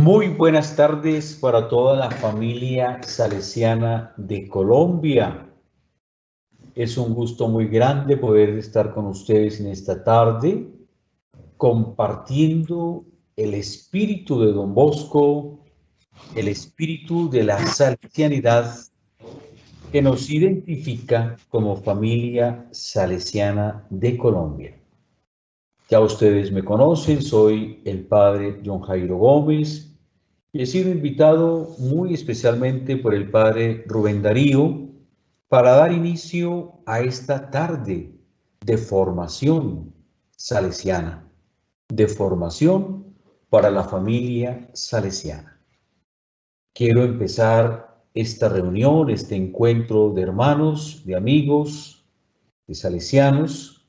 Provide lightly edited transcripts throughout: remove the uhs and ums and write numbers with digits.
Muy buenas tardes para toda la familia salesiana de Colombia. Es un gusto muy grande poder estar con ustedes en esta tarde, compartiendo el espíritu de Don Bosco, el espíritu de la salesianidad que nos identifica como familia salesiana de Colombia. Ya ustedes me conocen, soy el padre John Jairo Gómez y he sido invitado muy especialmente por el padre Rubén Darío para dar inicio a esta tarde de formación salesiana, de formación para la familia salesiana. Quiero empezar esta reunión, este encuentro de hermanos, de amigos, de salesianos,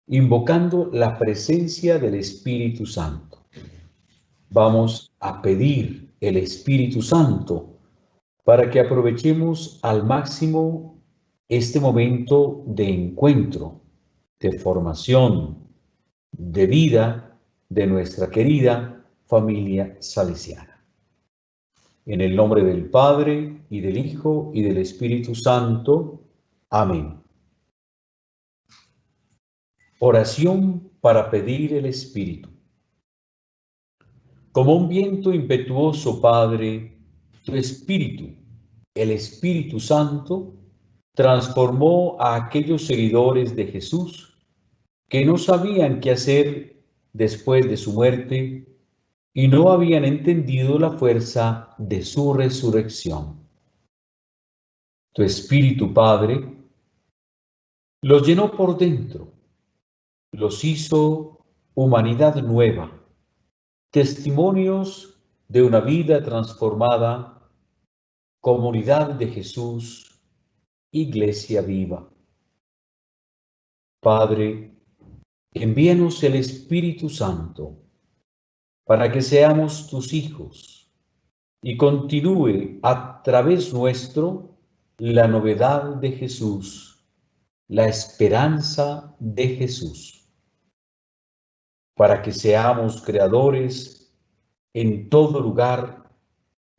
invocando la presencia del Espíritu Santo. Vamos a pedir el Espíritu Santo para que aprovechemos al máximo este momento de encuentro, de formación, de vida de nuestra querida familia salesiana. En el nombre del Padre, y del Hijo, y del Espíritu Santo. Amén. Oración para pedir el Espíritu. Como un viento impetuoso, Padre, tu Espíritu, el Espíritu Santo, transformó a aquellos seguidores de Jesús que no sabían qué hacer después de su muerte y no habían entendido la fuerza de su resurrección. Tu Espíritu, Padre, los llenó por dentro, los hizo humanidad nueva, testimonios de una vida transformada, comunidad de Jesús, iglesia viva. Padre, envíanos el Espíritu Santo para que seamos tus hijos y continúe a través nuestro la novedad de Jesús, la esperanza de Jesús, para que seamos creadores en todo lugar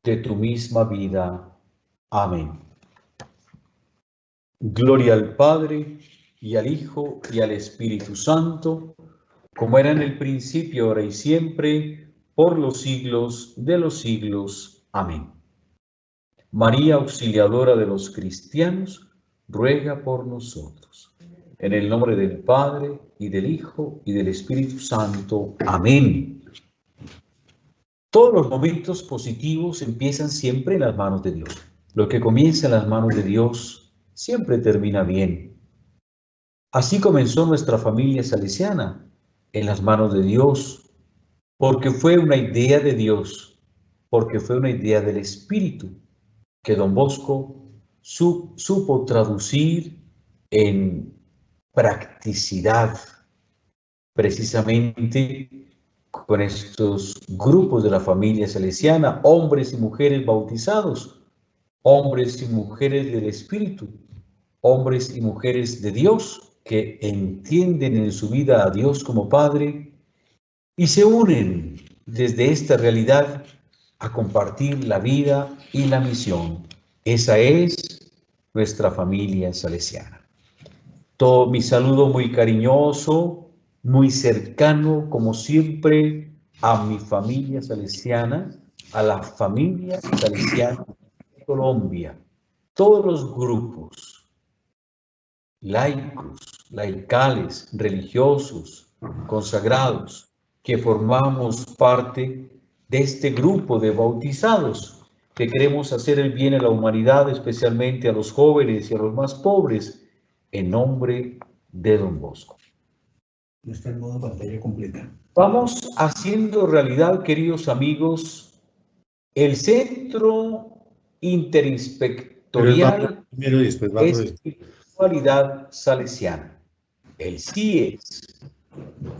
de tu misma vida. Amén. Gloria al Padre, y al Hijo, y al Espíritu Santo, como era en el principio, ahora y siempre, por los siglos de los siglos. Amén. María, auxiliadora de los cristianos, ruega por nosotros. En el nombre del Padre, y del Hijo, y del Espíritu Santo. Amén. Todos los momentos positivos empiezan siempre en las manos de Dios. Lo que comienza en las manos de Dios siempre termina bien. Así comenzó nuestra familia salesiana, en las manos de Dios, porque fue una idea de Dios, porque fue una idea del Espíritu, que Don Bosco supo traducir en practicidad, precisamente con estos grupos de la familia salesiana, hombres y mujeres bautizados, hombres y mujeres del Espíritu, hombres y mujeres de Dios, que entienden en su vida a Dios como Padre y se unen desde esta realidad a compartir la vida y la misión. Esa es nuestra familia salesiana. Todo mi saludo muy cariñoso, muy cercano, como siempre, a mi familia salesiana, a la familia salesiana de Colombia, todos los grupos laicos, laicales, religiosos, consagrados, que formamos parte de este grupo de bautizados, que queremos hacer el bien a la humanidad, especialmente a los jóvenes y a los más pobres, en nombre de Don Bosco. No está en modo pantalla completa. Vamos haciendo realidad, queridos amigos, el Centro Interinspectorial Primero y después va por Espiritualidad Salesiana, el CIES,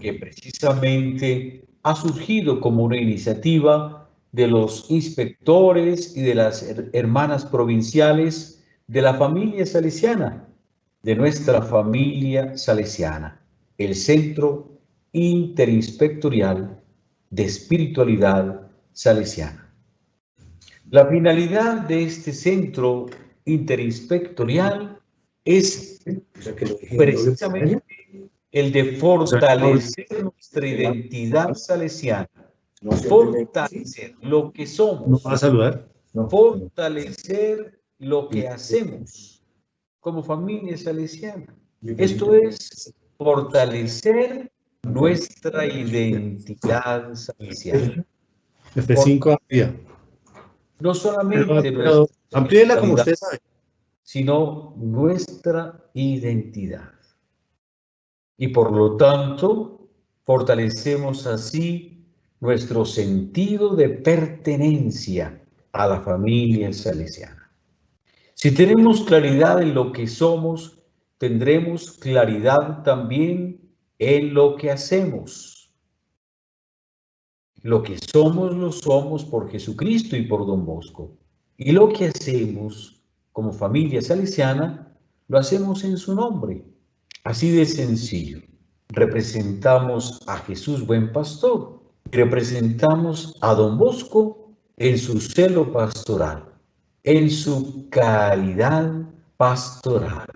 que precisamente ha surgido como una iniciativa de los inspectores y de las hermanas provinciales de la familia salesiana, de nuestra familia salesiana, el Centro Interinspectorial de Espiritualidad salesiana. La finalidad de este centro interinspectorial es precisamente el de fortalecer nuestra identidad salesiana, fortalecer lo que somos, ¿Nos va a saludar? fortalecer lo que hacemos como familia salesiana. Esto es fortalecer nuestra identidad salesiana. Desde 5 amplía. No solamente Pero amplíela como usted sabe. sino nuestra identidad. Y por lo tanto, fortalecemos así nuestro sentido de pertenencia a la familia salesiana. Si tenemos claridad en lo que somos, tendremos claridad también en lo que hacemos. Lo que somos, lo somos por Jesucristo y por Don Bosco. Y lo que hacemos como familia salesiana, lo hacemos en su nombre. Así de sencillo. Representamos a Jesús buen pastor. Representamos a Don Bosco en su celo pastoral, en su calidad pastoral.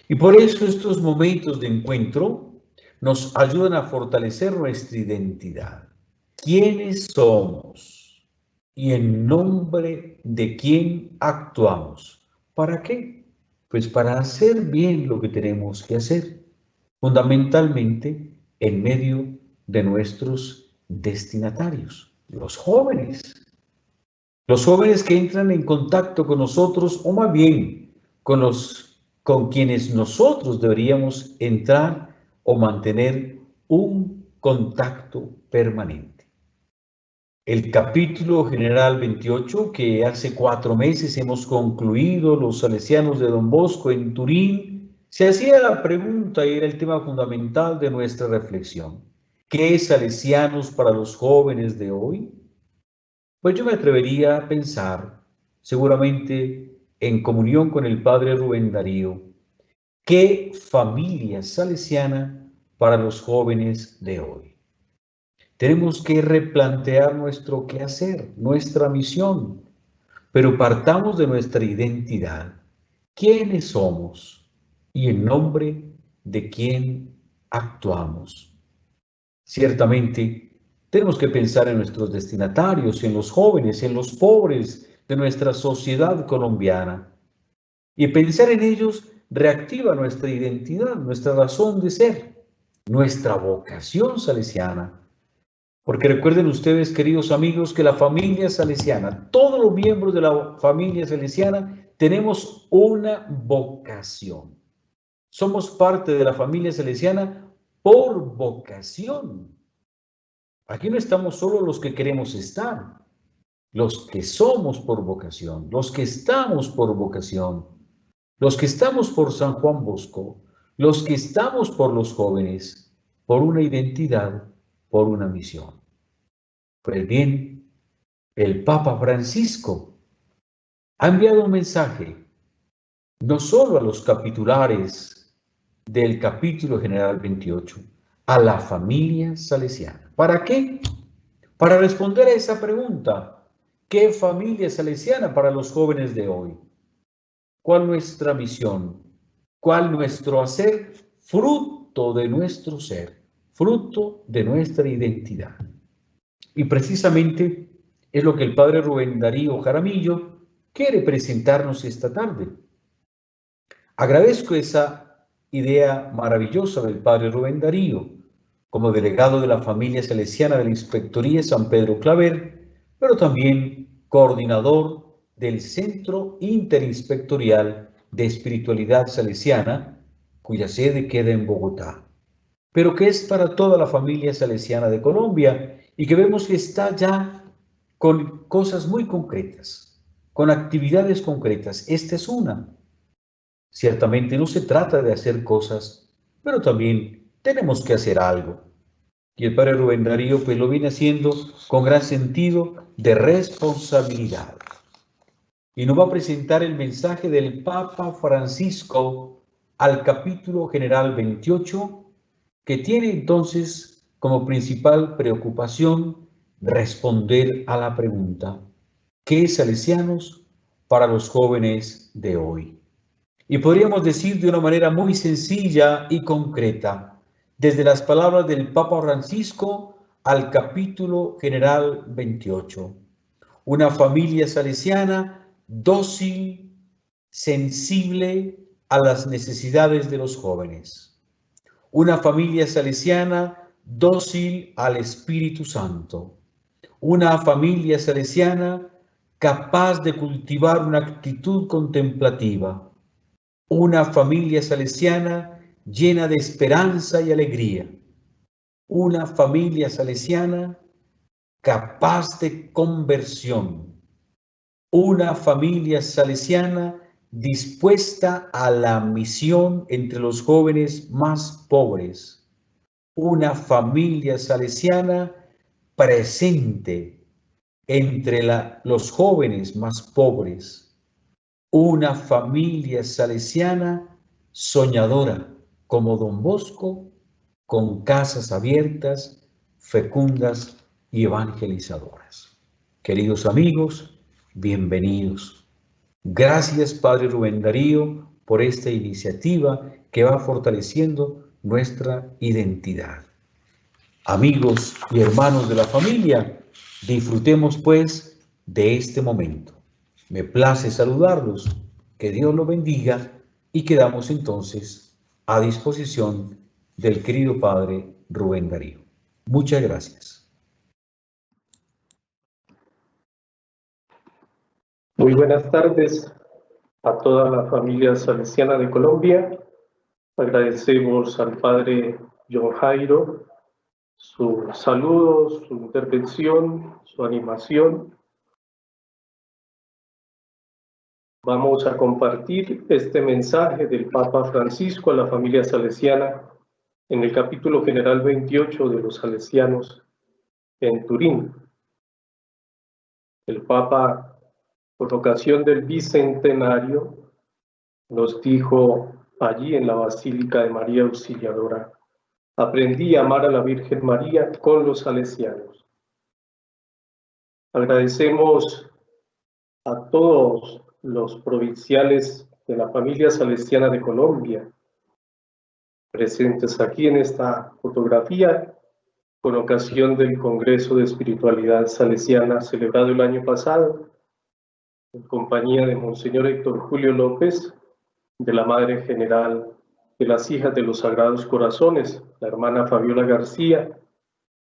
Y por eso estos momentos de encuentro nos ayudan a fortalecer nuestra identidad. ¿Quiénes somos? Y en nombre de quién actuamos. ¿Para qué? Pues para hacer bien lo que tenemos que hacer, fundamentalmente en medio de nuestros destinatarios, los jóvenes. Los jóvenes que entran en contacto con nosotros, o más bien con quienes nosotros deberíamos entrar o mantener un contacto permanente. El capítulo general 28, que hace 4 meses hemos concluido los salesianos de Don Bosco en Turín, se hacía la pregunta y era el tema fundamental de nuestra reflexión. ¿Qué es salesianos para los jóvenes de hoy? Pues yo me atrevería a pensar, seguramente en comunión con el padre Rubén Darío, ¿qué familia salesiana para los jóvenes de hoy? Tenemos que replantear nuestro quehacer, nuestra misión, pero partamos de nuestra identidad. ¿Quiénes somos? Y en nombre de quién actuamos. Ciertamente, tenemos que pensar en nuestros destinatarios, en los jóvenes, en los pobres de nuestra sociedad colombiana. Y pensar en ellos reactiva nuestra identidad, nuestra razón de ser, nuestra vocación salesiana. Porque recuerden ustedes, queridos amigos, que la familia salesiana, todos los miembros de la familia salesiana, tenemos una vocación. Somos parte de la familia salesiana por vocación. Aquí no estamos solo los que queremos estar, los que somos por vocación, los que estamos por vocación, los que estamos por San Juan Bosco, los que estamos por los jóvenes, por una identidad, por una misión. Pues bien, el Papa Francisco ha enviado un mensaje, no solo a los capitulares del capítulo general 28, a la familia salesiana. ¿Para qué? Para responder a esa pregunta, ¿qué familia salesiana para los jóvenes de hoy? ¿Cuál nuestra misión? ¿Cuál nuestro hacer? Fruto de nuestro ser, fruto de nuestra identidad. Y precisamente es lo que el padre Rubén Darío Jaramillo quiere presentarnos esta tarde. Agradezco esa idea maravillosa del padre Rubén Darío, como delegado de la familia salesiana de la Inspectoría San Pedro Claver, pero también coordinador del Centro Interinspectorial de Espiritualidad Salesiana, cuya sede queda en Bogotá, pero que es para toda la familia salesiana de Colombia y que vemos que está ya con cosas muy concretas, con actividades concretas. Esta es una. Ciertamente no se trata de hacer cosas, pero también tenemos que hacer algo. Y el padre Rubén Darío pues lo viene haciendo con gran sentido de responsabilidad. Y nos va a presentar el mensaje del Papa Francisco al capítulo general 28, que tiene entonces como principal preocupación responder a la pregunta, ¿qué es Salesianos para los jóvenes de hoy? Y podríamos decir de una manera muy sencilla y concreta, desde las palabras del Papa Francisco al capítulo general 28. Una familia salesiana dócil, sensible a las necesidades de los jóvenes. Una familia salesiana dócil al Espíritu Santo. Una familia salesiana capaz de cultivar una actitud contemplativa. Una familia salesiana llena de esperanza y alegría. Una familia salesiana capaz de conversión. Una familia salesiana dispuesta a la misión entre los jóvenes más pobres. Una familia salesiana presente entre los jóvenes más pobres. Una familia salesiana soñadora como Don Bosco, con casas abiertas, fecundas y evangelizadoras. Queridos amigos, bienvenidos. Gracias, Padre Rubén Darío, por esta iniciativa que va fortaleciendo nuestra identidad. Amigos y hermanos de la familia, disfrutemos pues de este momento. Me place saludarlos, que Dios los bendiga y quedamos entonces a disposición del querido Padre Rubén Darío. Muchas gracias. Muy buenas tardes a toda la familia salesiana de Colombia. Agradecemos al Padre John Jairo su saludo, su intervención, su animación. Vamos a compartir este mensaje del Papa Francisco a la familia salesiana en el capítulo general 28 de los salesianos en Turín. El Papa, por ocasión del bicentenario, nos dijo allí en la Basílica de María Auxiliadora: aprendí a amar a la Virgen María con los salesianos. Agradecemos a todos los provinciales de la familia salesiana de Colombia, presentes aquí en esta fotografía, con ocasión del Congreso de Espiritualidad Salesiana celebrado el año pasado, en compañía de Monseñor Héctor Julio López, de la Madre General de las Hijas de los Sagrados Corazones, la hermana Fabiola García,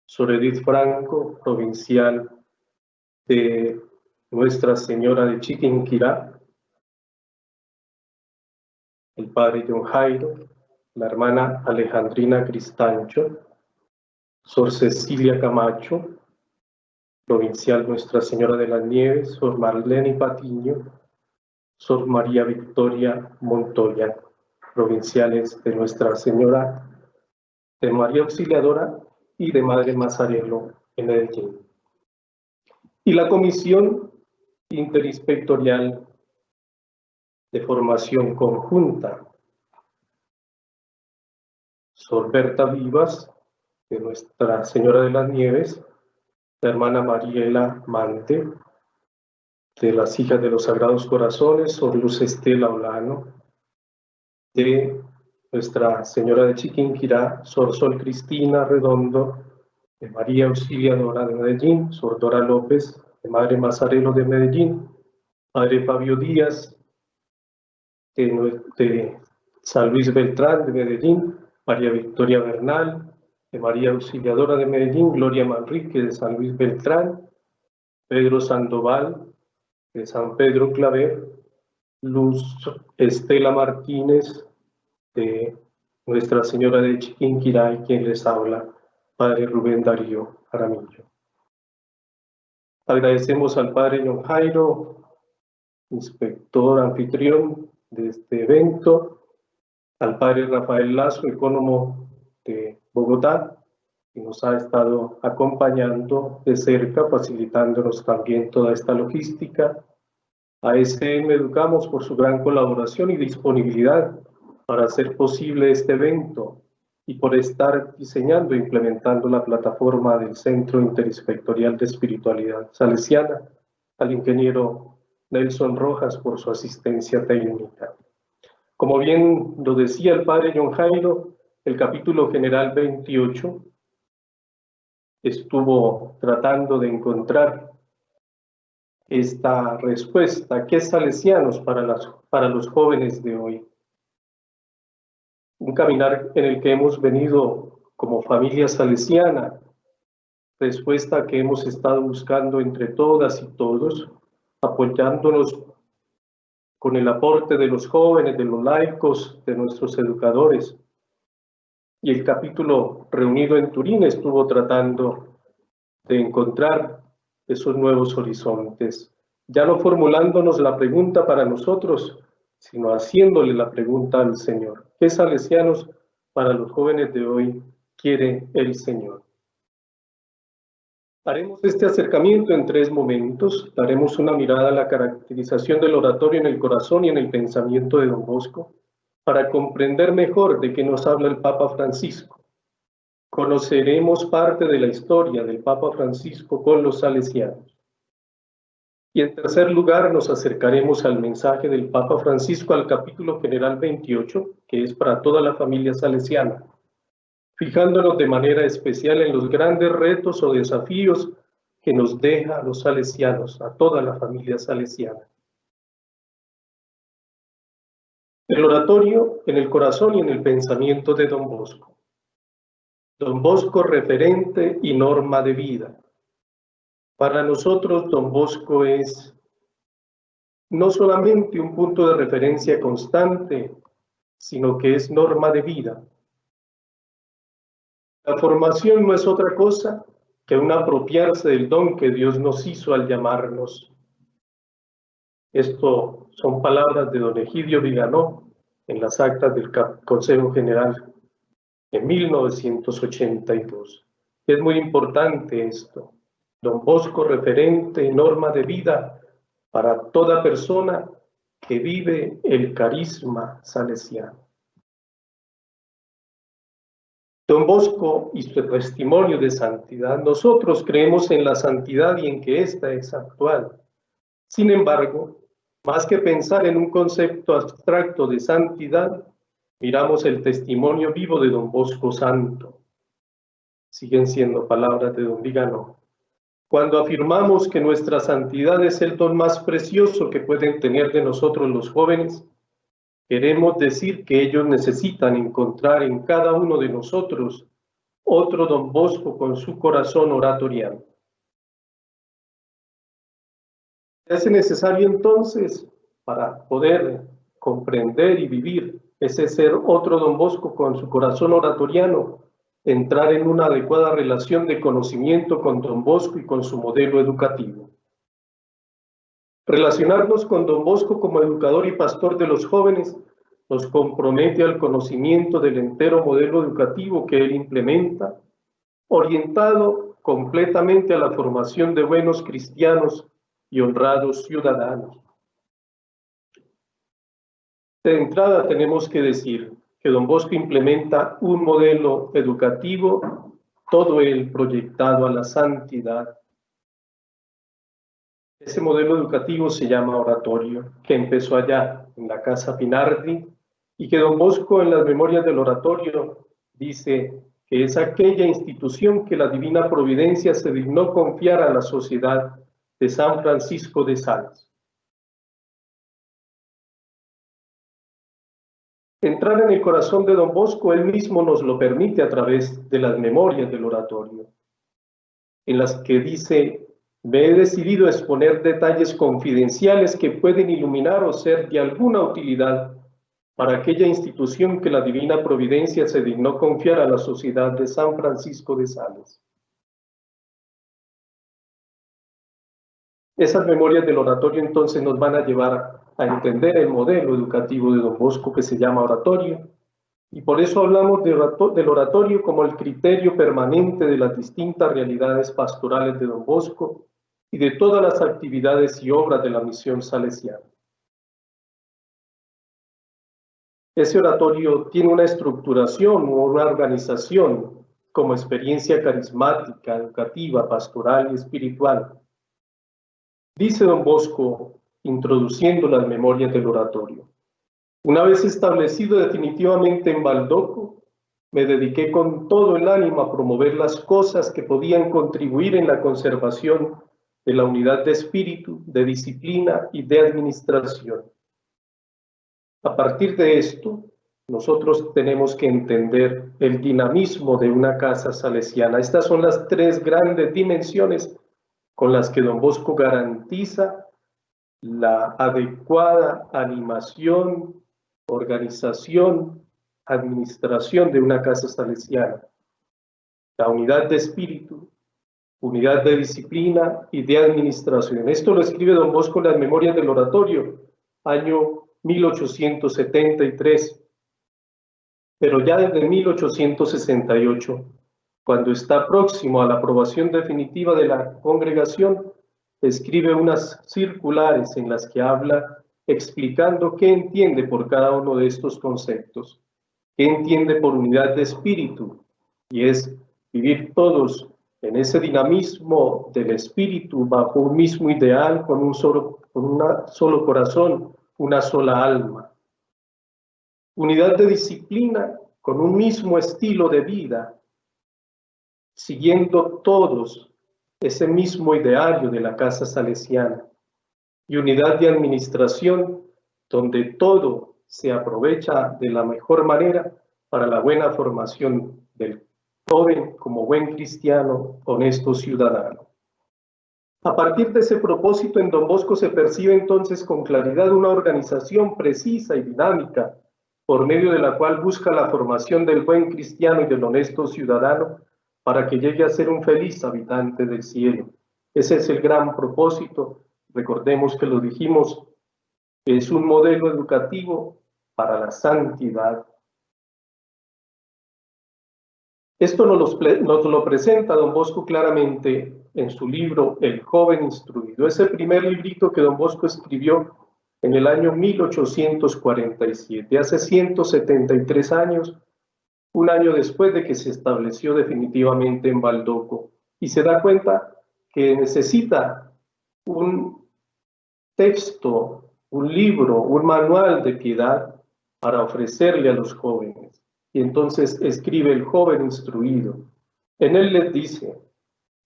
Sor Edith Franco, provincial de Nuestra Señora de Chiquinquirá, el Padre John Jairo, la hermana Alejandrina Cristancho, Sor Cecilia Camacho, provincial Nuestra Señora de las Nieves, Sor Marlene Patiño, Sor María Victoria Montoya, provinciales de Nuestra Señora de María Auxiliadora y de Madre Mazarelo en Medellín. Y la Comisión Interinspectorial de Formación Conjunta, Sor Berta Vivas, de Nuestra Señora de las Nieves, la hermana Mariela Mante, de las Hijas de los Sagrados Corazones, Sor Luz Estela Olano, de Nuestra Señora de Chiquinquirá, Sor Sol Cristina Redondo, de María Auxiliadora de Medellín, Sor Dora López, de Madre Mazarelo de Medellín, Padre Fabio Díaz, de San Luis Beltrán de Medellín, María Victoria Bernal, de María Auxiliadora de Medellín, Gloria Manrique de San Luis Beltrán, Pedro Sandoval de San Pedro Claver, Luz Estela Martínez de Nuestra Señora de Chiquinquirá y quien les habla, Padre Rubén Darío Jaramillo. Agradecemos al Padre John Jairo, inspector anfitrión de este evento, al Padre Rafael Lazo, ecónomo de Bogotá, que nos ha estado acompañando de cerca, facilitándonos también toda esta logística. A STM Educamos por su gran colaboración y disponibilidad para hacer posible este evento y por estar diseñando e implementando la plataforma del Centro Interinspectorial de Espiritualidad Salesiana, al ingeniero Nelson Rojas por su asistencia técnica. Como bien lo decía el padre John Jairo, el capítulo general 28 estuvo tratando de encontrar esta respuesta, ¿qué es salesianos para los jóvenes de hoy? Un caminar en el que hemos venido como familia salesiana, respuesta que hemos estado buscando entre todas y todos, apoyándonos con el aporte de los jóvenes, de los laicos, de nuestros educadores. Y el capítulo reunido en Turín estuvo tratando de encontrar esos nuevos horizontes, ya no formulándonos la pregunta para nosotros, sino haciéndole la pregunta al Señor. ¿Qué salesianos para los jóvenes de hoy quiere el Señor? Haremos este acercamiento en 3 momentos. Daremos una mirada a la caracterización del oratorio en el corazón y en el pensamiento de Don Bosco, para comprender mejor de qué nos habla el Papa Francisco. Conoceremos parte de la historia del Papa Francisco con los salesianos. Y en tercer lugar nos acercaremos al mensaje del Papa Francisco al capítulo general 28, que es para toda la familia salesiana, fijándonos de manera especial en los grandes retos o desafíos que nos deja a los salesianos, a toda la familia salesiana. El oratorio en el corazón y en el pensamiento de Don Bosco. Don Bosco, referente y norma de vida. Para nosotros, Don Bosco es no solamente un punto de referencia constante, sino que es norma de vida. La formación no es otra cosa que un apropiarse del don que Dios nos hizo al llamarnos. Esto son palabras de don Egidio Viganó en las actas del Consejo General en 1982. Es muy importante esto. Don Bosco, referente y norma de vida para toda persona que vive el carisma salesiano. Don Bosco y su testimonio de santidad. Nosotros creemos en la santidad y en que ésta es actual. Sin embargo, más que pensar en un concepto abstracto de santidad, miramos el testimonio vivo de Don Bosco Santo. Siguen siendo palabras de don Viganó. Cuando afirmamos que nuestra santidad es el don más precioso que pueden tener de nosotros los jóvenes, queremos decir que ellos necesitan encontrar en cada uno de nosotros otro Don Bosco con su corazón oratoriano. Se hace necesario entonces, para poder comprender y vivir ese ser otro Don Bosco con su corazón oratoriano, entrar en una adecuada relación de conocimiento con Don Bosco y con su modelo educativo. Relacionarnos con Don Bosco como educador y pastor de los jóvenes nos compromete al conocimiento del entero modelo educativo que él implementa, orientado completamente a la formación de buenos cristianos y honrados ciudadanos. De entrada tenemos que decir que Don Bosco implementa un modelo educativo, todo él proyectado a la santidad. Ese modelo educativo se llama oratorio, que empezó allá en la Casa Pinardi, y que Don Bosco en las memorias del oratorio dice que es aquella institución que la divina providencia se dignó confiar a la sociedad de San Francisco de Sales. Entrar en el corazón de Don Bosco, él mismo nos lo permite a través de las memorias del oratorio, en las que dice: me he decidido a exponer detalles confidenciales que pueden iluminar o ser de alguna utilidad para aquella institución que la divina providencia se dignó confiar a la sociedad de San Francisco de Sales. Esas memorias del oratorio entonces nos van a llevar a entender el modelo educativo de Don Bosco, que se llama oratorio, y por eso hablamos del oratorio como el criterio permanente de las distintas realidades pastorales de Don Bosco y de todas las actividades y obras de la misión salesiana. Ese oratorio tiene una estructuración o una organización como experiencia carismática, educativa, pastoral y espiritual. Dice don Bosco, introduciendo las memorias del oratorio: una vez establecido definitivamente en Baldoco, me dediqué con todo el ánimo a promover las cosas que podían contribuir en la conservación de la unidad de espíritu, de disciplina y de administración. A partir de esto, nosotros tenemos que entender el dinamismo de una casa salesiana. Estas son las tres grandes dimensiones con las que don Bosco garantiza la adecuada animación, organización, administración de una casa salesiana: la unidad de espíritu, unidad de disciplina y de administración. Esto lo escribe don Bosco en las Memorias del Oratorio, año 1873, pero ya desde 1868, cuando está próximo a la aprobación definitiva de la congregación, escribe unas circulares en las que habla explicando qué entiende por cada uno de estos conceptos, qué entiende por unidad de espíritu, y es vivir todos en ese dinamismo del espíritu bajo un mismo ideal, con un solo corazón, una sola alma. Unidad de disciplina con un mismo estilo de vida, siguiendo todos ese mismo ideario de la casa salesiana. Y unidad de administración, donde todo se aprovecha de la mejor manera para la buena formación del joven como buen cristiano, honesto ciudadano. A partir de ese propósito, en don Bosco se percibe entonces con claridad una organización precisa y dinámica, por medio de la cual busca la formación del buen cristiano y del honesto ciudadano para que llegue a ser un feliz habitante del cielo. Ese es el gran propósito. Recordemos que lo dijimos, es un modelo educativo para la santidad. Esto nos lo presenta don Bosco claramente en su libro El joven instruido, ese primer librito que don Bosco escribió en el año 1847, hace 173 años, un año después de que se estableció definitivamente en Baldoco, y se da cuenta que necesita un texto, un libro, un manual de piedad para ofrecerle a los jóvenes. Y entonces escribe El joven instruido. En él les dice: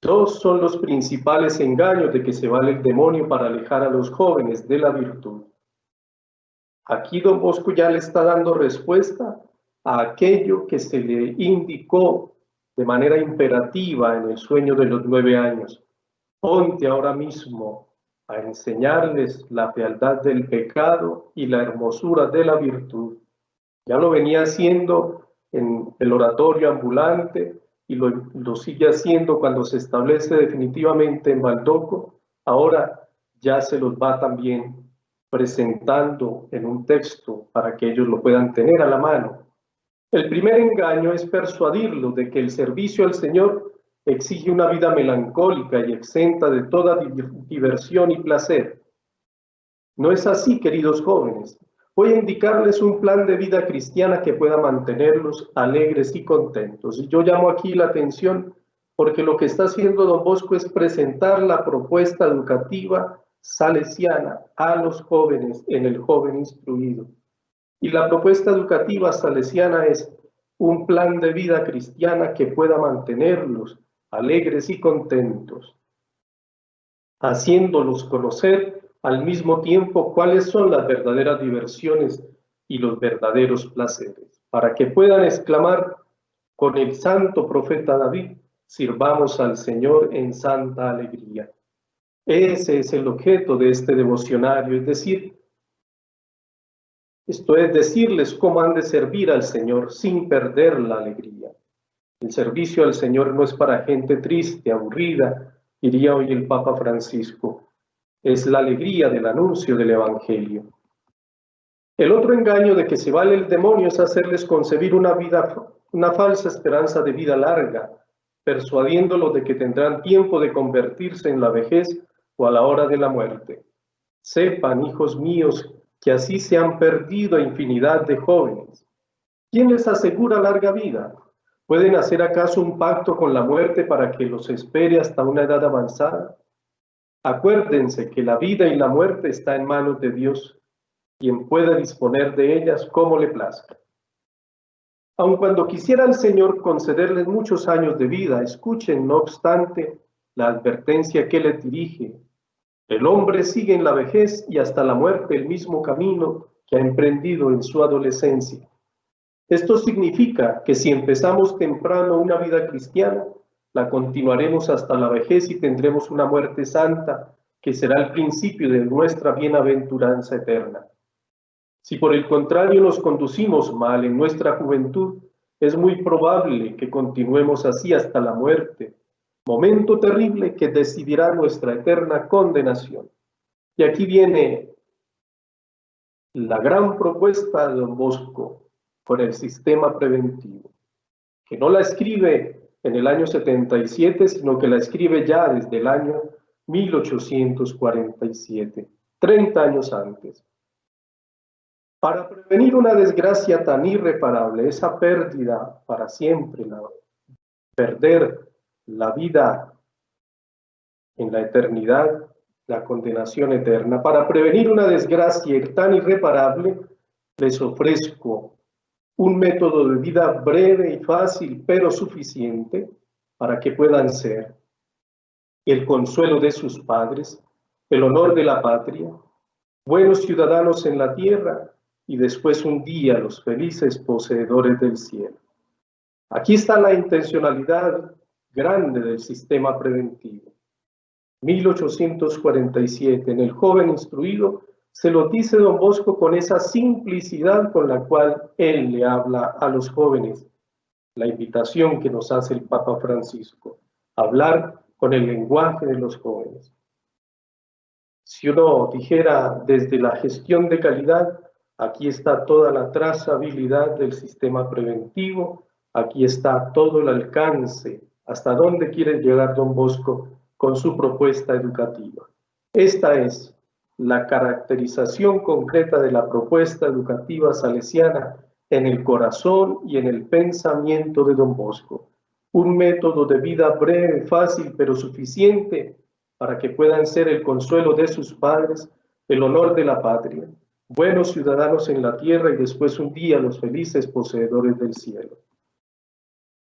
dos son los principales engaños de que se vale el demonio para alejar a los jóvenes de la virtud. Aquí don Bosco ya le está dando respuesta a aquello que se le indicó de manera imperativa en el sueño de los 9 años. Ponte ahora mismo a enseñarles la fealdad del pecado y la hermosura de la virtud. Ya lo venía haciendo en el oratorio ambulante y lo sigue haciendo cuando se establece definitivamente en Baldoco. Ahora ya se los va también presentando en un texto para que ellos lo puedan tener a la mano. El primer engaño es persuadirlos de que el servicio al Señor exige una vida melancólica y exenta de toda diversión y placer. No es así, queridos jóvenes. Voy a indicarles un plan de vida cristiana que pueda mantenerlos alegres y contentos. Y yo llamo aquí la atención porque lo que está haciendo don Bosco es presentar la propuesta educativa salesiana a los jóvenes en El joven instruido. Y la propuesta educativa salesiana es un plan de vida cristiana que pueda mantenerlos alegres y contentos, haciéndolos conocer al mismo tiempo cuáles son las verdaderas diversiones y los verdaderos placeres, para que puedan exclamar con el santo profeta David: sirvamos al Señor en santa alegría. Ese es el objeto de este devocionario, es decir, esto es decirles cómo han de servir al Señor sin perder la alegría. El servicio al Señor no es para gente triste, aburrida, diría hoy el Papa Francisco. Es la alegría del anuncio del Evangelio. El otro engaño de que se vale el demonio es hacerles concebir una falsa esperanza de vida larga, persuadiéndolos de que tendrán tiempo de convertirse en la vejez o a la hora de la muerte. Sepan, hijos míos, que así se han perdido infinidad de jóvenes. ¿Quién les asegura larga vida? ¿Pueden hacer acaso un pacto con la muerte para que los espere hasta una edad avanzada? Acuérdense que la vida y la muerte está en manos de Dios, quien puede disponer de ellas como le plazca. Aun cuando quisiera el Señor concederles muchos años de vida, escuchen, no obstante, la advertencia que les dirige. El hombre sigue en la vejez y hasta la muerte el mismo camino que ha emprendido en su adolescencia. Esto significa que si empezamos temprano una vida cristiana, la continuaremos hasta la vejez y tendremos una muerte santa que será el principio de nuestra bienaventuranza eterna. Si por el contrario nos conducimos mal en nuestra juventud, es muy probable que continuemos así hasta la muerte, momento terrible que decidirá nuestra eterna condenación. Y aquí viene la gran propuesta de Don Bosco con el sistema preventivo, que no la escribe en el año 77, sino que la escribe ya desde el año 1847, 30 años antes. Para prevenir una desgracia tan irreparable, esa pérdida para siempre, perder la vida en la eternidad, la condenación eterna, para prevenir una desgracia tan irreparable, les ofrezco un método de vida breve y fácil, pero suficiente para que puedan ser el consuelo de sus padres, el honor de la patria, buenos ciudadanos en la tierra y después un día los felices poseedores del cielo. Aquí está la intencionalidad grande del sistema preventivo. 1847, en el joven instruido, se lo dice Don Bosco con esa simplicidad con la cual él le habla a los jóvenes. La invitación que nos hace el Papa Francisco, hablar con el lenguaje de los jóvenes. Si uno dijera desde la gestión de calidad, aquí está toda la trazabilidad del sistema preventivo, aquí está todo el alcance, hasta dónde quiere llegar Don Bosco con su propuesta educativa. Esta es la caracterización concreta de la propuesta educativa salesiana en el corazón y en el pensamiento de Don Bosco. Un método de vida breve, fácil, pero suficiente para que puedan ser el consuelo de sus padres, el honor de la patria, buenos ciudadanos en la tierra y después un día los felices poseedores del cielo.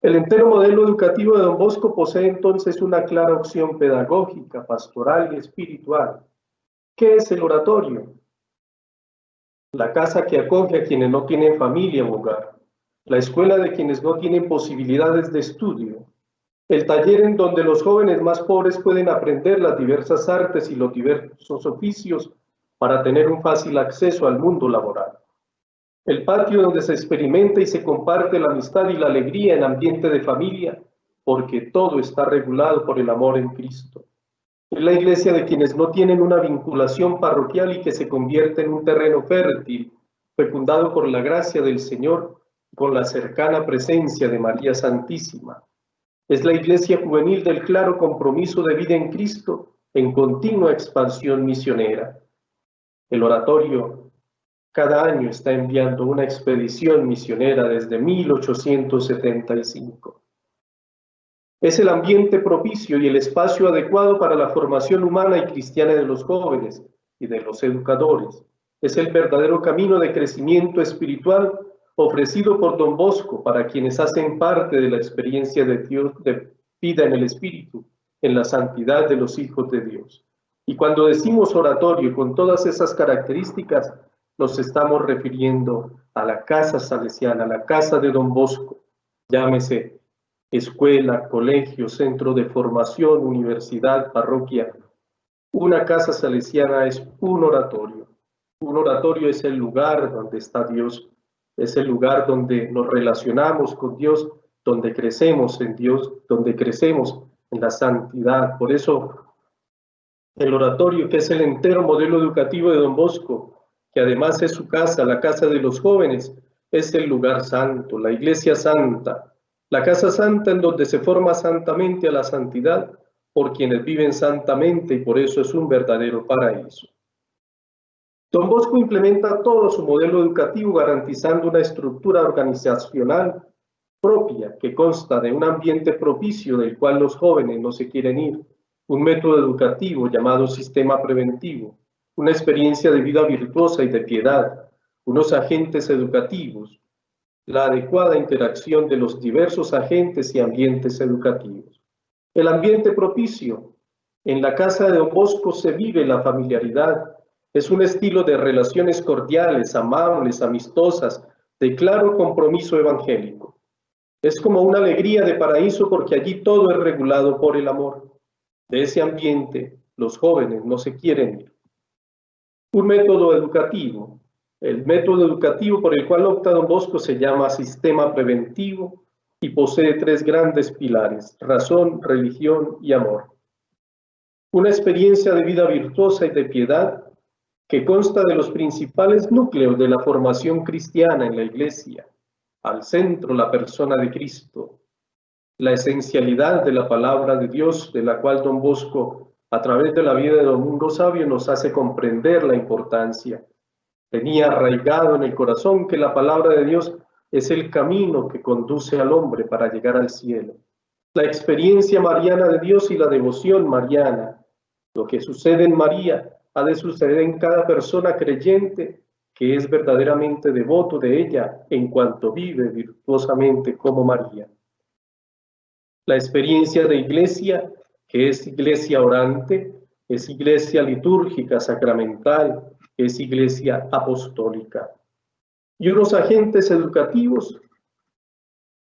El entero modelo educativo de Don Bosco posee entonces una clara opción pedagógica, pastoral y espiritual. ¿Qué es el oratorio? La casa que acoge a quienes no tienen familia o hogar, la escuela de quienes no tienen posibilidades de estudio, el taller en donde los jóvenes más pobres pueden aprender las diversas artes y los diversos oficios para tener un fácil acceso al mundo laboral. El patio donde se experimenta y se comparte la amistad y la alegría en ambiente de familia, porque todo está regulado por el amor en Cristo. Es la iglesia de quienes no tienen una vinculación parroquial y que se convierte en un terreno fértil, fecundado por la gracia del Señor, con la cercana presencia de María Santísima. Es la iglesia juvenil del claro compromiso de vida en Cristo, en continua expansión misionera. El oratorio cada año está enviando una expedición misionera desde 1875. Es el ambiente propicio y el espacio adecuado para la formación humana y cristiana de los jóvenes y de los educadores. Es el verdadero camino de crecimiento espiritual ofrecido por Don Bosco para quienes hacen parte de la experiencia de Dios, de vida en el Espíritu, en la santidad de los hijos de Dios. Y cuando decimos oratorio con todas esas características, nos estamos refiriendo a la casa salesiana, a la casa de Don Bosco, llámese escuela, colegio, centro de formación, universidad, parroquia. Una casa salesiana es un oratorio. Un oratorio es el lugar donde está Dios, es el lugar donde nos relacionamos con Dios, donde crecemos en Dios, donde crecemos en la santidad. Por eso, el oratorio, que es el entero modelo educativo de Don Bosco, que además es su casa, la casa de los jóvenes, es el lugar santo, la iglesia santa, la casa santa en donde se forma santamente a la santidad por quienes viven santamente y por eso es un verdadero paraíso. Don Bosco implementa todo su modelo educativo garantizando una estructura organizacional propia que consta de un ambiente propicio del cual los jóvenes no se quieren ir, un método educativo llamado sistema preventivo, una experiencia de vida virtuosa y de piedad, unos agentes educativos, la adecuada interacción de los diversos agentes y ambientes educativos. El ambiente propicio. En la casa de Don Bosco se vive la familiaridad. Es un estilo de relaciones cordiales, amables, amistosas, de claro compromiso evangélico. Es como una alegría de paraíso porque allí todo es regulado por el amor. De ese ambiente los jóvenes no se quieren ir. Un método educativo. El método educativo por el cual opta Don Bosco se llama sistema preventivo y posee tres grandes pilares: razón, religión y amor. Una experiencia de vida virtuosa y de piedad que consta de los principales núcleos de la formación cristiana en la Iglesia. Al centro, la persona de Cristo, la esencialidad de la palabra de Dios, de la cual Don Bosco, a través de la vida de Domingo Savio, nos hace comprender la importancia. Tenía arraigado en el corazón que la palabra de Dios es el camino que conduce al hombre para llegar al cielo. La experiencia mariana de Dios y la devoción mariana. Lo que sucede en María ha de suceder en cada persona creyente que es verdaderamente devoto de ella en cuanto vive virtuosamente como María. La experiencia de iglesia, que es iglesia orante, es iglesia litúrgica, sacramental, es iglesia apostólica. Y unos agentes educativos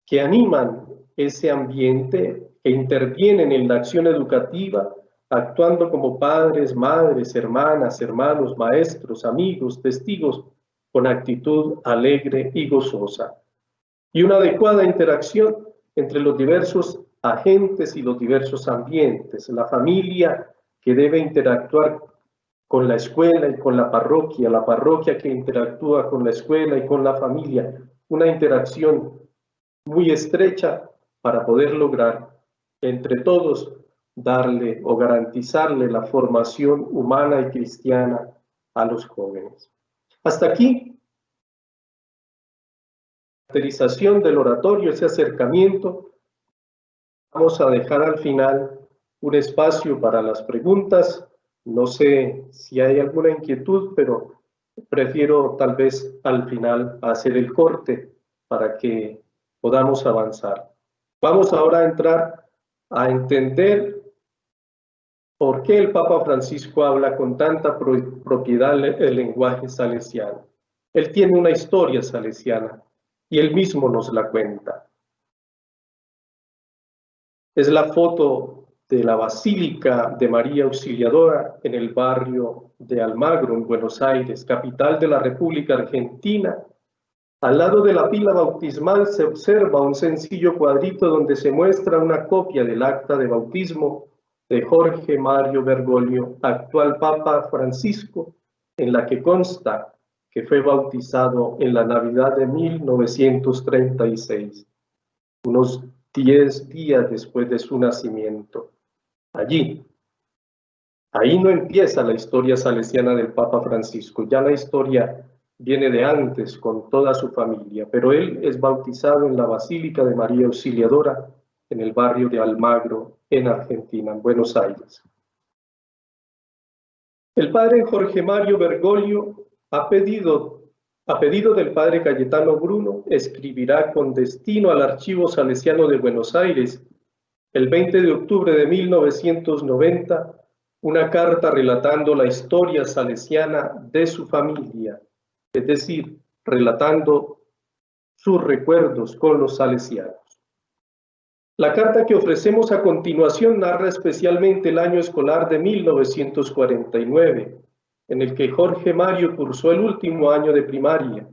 que animan ese ambiente, que intervienen en la acción educativa, actuando como padres, madres, hermanas, hermanos, maestros, amigos, testigos, con actitud alegre y gozosa. Y una adecuada interacción entre los diversos agentes y los diversos ambientes. La familia que debe interactuar con la escuela y con la parroquia que interactúa con la escuela y con la familia. Una interacción muy estrecha para poder lograr entre todos darle o garantizarle la formación humana y cristiana a los jóvenes. Hasta aquí, la caracterización del oratorio, ese acercamiento. Vamos a dejar al final un espacio para las preguntas. No sé si hay alguna inquietud, pero prefiero tal vez al final hacer el corte para que podamos avanzar. Vamos ahora a entrar a entender por qué el Papa Francisco habla con tanta propiedad el lenguaje salesiano. Él tiene una historia salesiana y él mismo nos la cuenta. Es la foto de la Basílica de María Auxiliadora en el barrio de Almagro, en Buenos Aires, capital de la República Argentina. Al lado de la pila bautismal se observa un sencillo cuadrito donde se muestra una copia del acta de bautismo de Jorge Mario Bergoglio, actual Papa Francisco, en la que consta que fue bautizado en la Navidad de 1936, unos 10 días después de su nacimiento. Ahí no empieza la historia salesiana del Papa Francisco, ya la historia viene de antes con toda su familia, pero él es bautizado en la Basílica de María Auxiliadora, en el barrio de Almagro, en Argentina, en Buenos Aires. El padre Jorge Mario Bergoglio, a pedido del padre Cayetano Bruno, escribirá con destino al Archivo Salesiano de Buenos Aires, el 20 de octubre de 1990, una carta relatando la historia salesiana de su familia, es decir, relatando sus recuerdos con los salesianos. La carta que ofrecemos a continuación narra especialmente el año escolar de 1949, en el que Jorge Mario cursó el último año de primaria.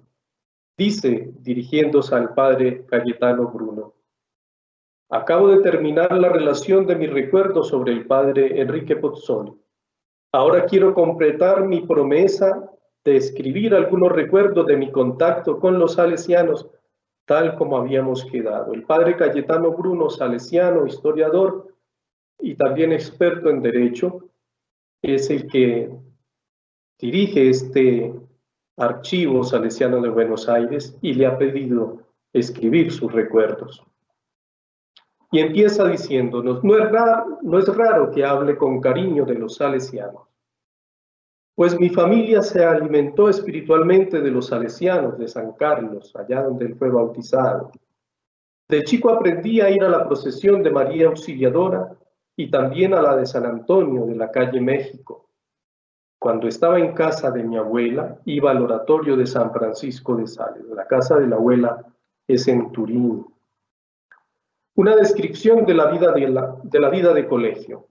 Dice, dirigiéndose al padre Cayetano Bruno: acabo de terminar la relación de mi recuerdo sobre el padre Enrique Pozzoli. Ahora quiero completar mi promesa de escribir algunos recuerdos de mi contacto con los salesianos, tal como habíamos quedado. El padre Cayetano Bruno, salesiano, historiador y también experto en derecho, es el que dirige este archivo salesiano de Buenos Aires y le ha pedido escribir sus recuerdos. Y empieza diciéndonos: no es raro que hable con cariño de los salesianos, pues mi familia se alimentó espiritualmente de los salesianos de San Carlos, allá donde él fue bautizado. De chico aprendí a ir a la procesión de María Auxiliadora y también a la de San Antonio de la calle México. Cuando estaba en casa de mi abuela, iba al oratorio de San Francisco de Sales. La casa de la abuela es en Turín. Una descripción de la vida de colegio.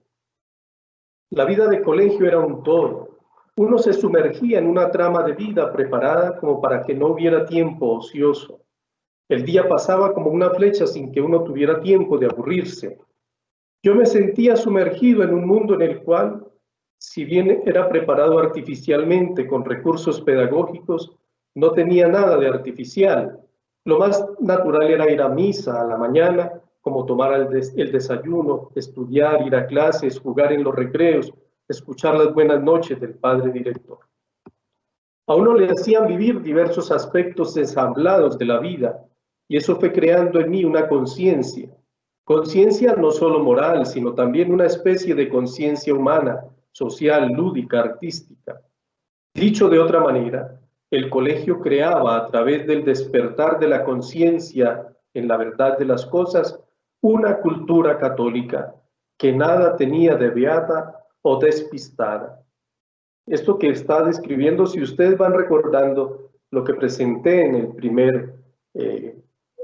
La vida de colegio era un todo. Uno se sumergía en una trama de vida preparada como para que no hubiera tiempo ocioso. El día pasaba como una flecha sin que uno tuviera tiempo de aburrirse. Yo me sentía sumergido en un mundo en el cual, si bien era preparado artificialmente con recursos pedagógicos, no tenía nada de artificial. Lo más natural era ir a misa a la mañana, como tomar el desayuno, estudiar, ir a clases, jugar en los recreos, escuchar las buenas noches del padre director. A uno le hacían vivir diversos aspectos ensamblados de la vida, y eso fue creando en mí una conciencia. Conciencia no solo moral, sino también una especie de conciencia humana, social, lúdica, artística. Dicho de otra manera, el colegio creaba a través del despertar de la conciencia en la verdad de las cosas una cultura católica que nada tenía de beata o despistada. Esto que está describiendo, si ustedes van recordando lo que presenté en el primer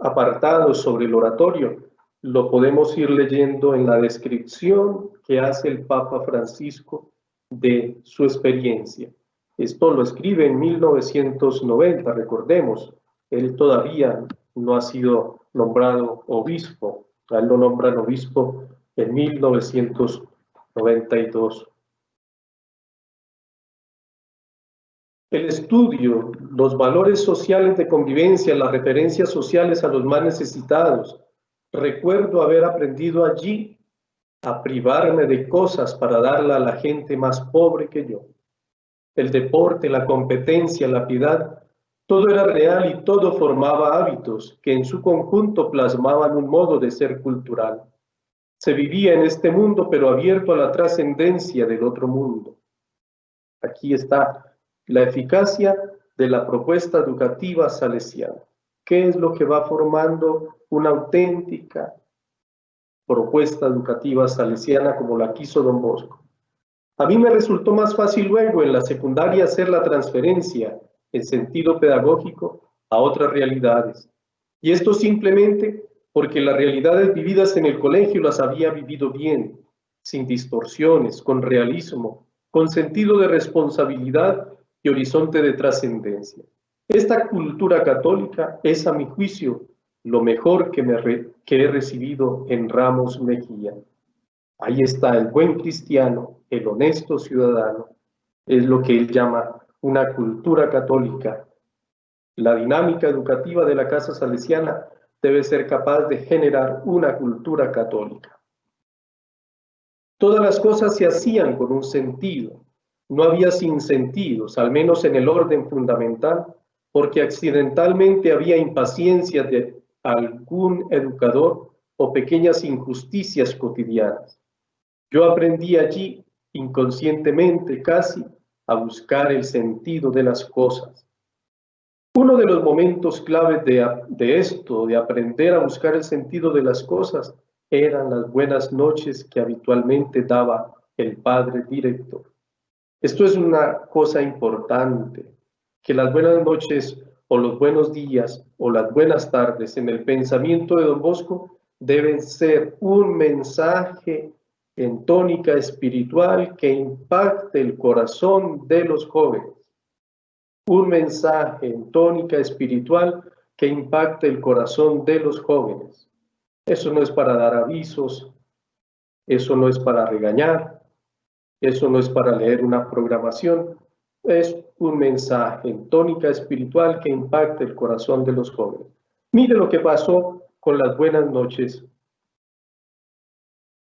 apartado sobre el oratorio, lo podemos ir leyendo en la descripción que hace el Papa Francisco de su experiencia. Esto lo escribe en 1990, recordemos, él todavía no ha sido nombrado obispo, a él lo nombran obispo en 1992. El estudio, los valores sociales de convivencia, las referencias sociales a los más necesitados. Recuerdo haber aprendido allí a privarme de cosas para darla a la gente más pobre que yo. El deporte, la competencia, la piedad, todo era real y todo formaba hábitos que en su conjunto plasmaban un modo de ser cultural. Se vivía en este mundo, pero abierto a la trascendencia del otro mundo. Aquí está la eficacia de la propuesta educativa salesiana. ¿Qué es lo que va formando una auténtica propuesta educativa salesiana como la quiso Don Bosco? A mí me resultó más fácil luego en la secundaria hacer la transferencia en sentido pedagógico a otras realidades. Y esto simplemente porque las realidades vividas en el colegio las había vivido bien, sin distorsiones, con realismo, con sentido de responsabilidad y horizonte de trascendencia. Esta cultura católica es, a mi juicio, lo mejor que he recibido en Ramos Mejía. Ahí está el buen cristiano, el honesto ciudadano, es lo que él llama una cultura católica. La dinámica educativa de la Casa Salesiana debe ser capaz de generar una cultura católica. Todas las cosas se hacían con un sentido. No había sinsentidos, al menos en el orden fundamental, porque accidentalmente había impaciencia de algún educador o pequeñas injusticias cotidianas. Yo aprendí allí, inconscientemente casi, a buscar el sentido de las cosas. Uno de los momentos claves de esto, de aprender a buscar el sentido de las cosas, eran las buenas noches que habitualmente daba el padre director. Esto es una cosa importante, que las buenas noches o los buenos días o las buenas tardes en el pensamiento de Don Bosco deben ser un mensaje en tónica espiritual que impacte el corazón de los jóvenes. Un mensaje en tónica espiritual que impacte el corazón de los jóvenes. Eso no es para dar avisos, eso no es para regañar, eso no es para leer una programación, es un mensaje en tónica espiritual que impacte el corazón de los jóvenes. Mire lo que pasó con las buenas noches.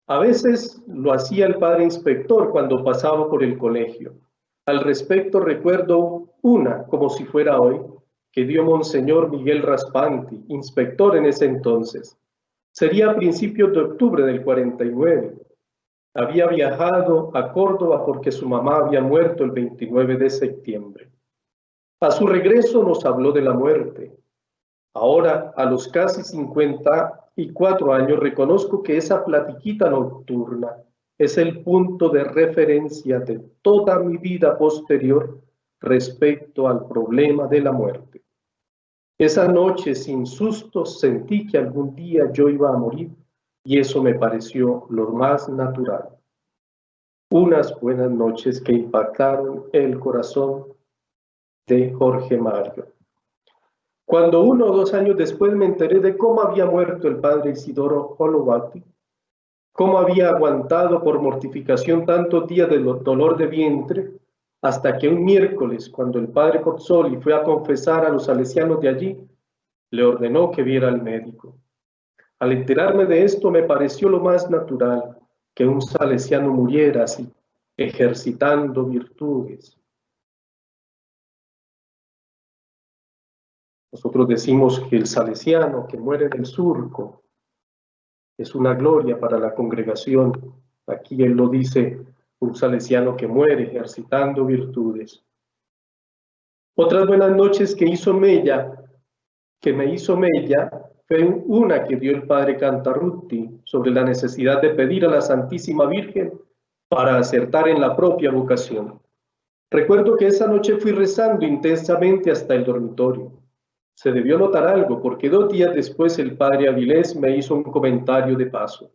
A veces lo hacía el padre inspector cuando pasaba por el colegio. Al respecto recuerdo una, como si fuera hoy, que dio Monseñor Miguel Raspanti, inspector en ese entonces. Sería a principios de octubre del 49. Había viajado a Córdoba porque su mamá había muerto el 29 de septiembre. A su regreso nos habló de la muerte. Ahora, a los casi 54 años, reconozco que esa platiquita nocturna es el punto de referencia de toda mi vida posterior respecto al problema de la muerte. Esa noche, sin sustos, sentí que algún día yo iba a morir y eso me pareció lo más natural. Unas buenas noches que impactaron el corazón de Jorge Mario. Cuando 1 o 2 años después me enteré de cómo había muerto el padre Isidoro Holovati, cómo había aguantado por mortificación tantos días de dolor de vientre, hasta que un miércoles, cuando el padre Pozzoli fue a confesar a los salesianos de allí, le ordenó que viera al médico. Al enterarme de esto me pareció lo más natural que un salesiano muriera así, ejercitando virtudes. Nosotros decimos que el salesiano que muere en el surco es una gloria para la congregación. Aquí él lo dice, un salesiano que muere ejercitando virtudes. Otras buenas noches que me hizo mella, fue una que dio el padre Cantarutti sobre la necesidad de pedir a la Santísima Virgen para acertar en la propia vocación. Recuerdo que esa noche fui rezando intensamente hasta el dormitorio. Se debió notar algo, porque 2 días después el padre Avilés me hizo un comentario de paso.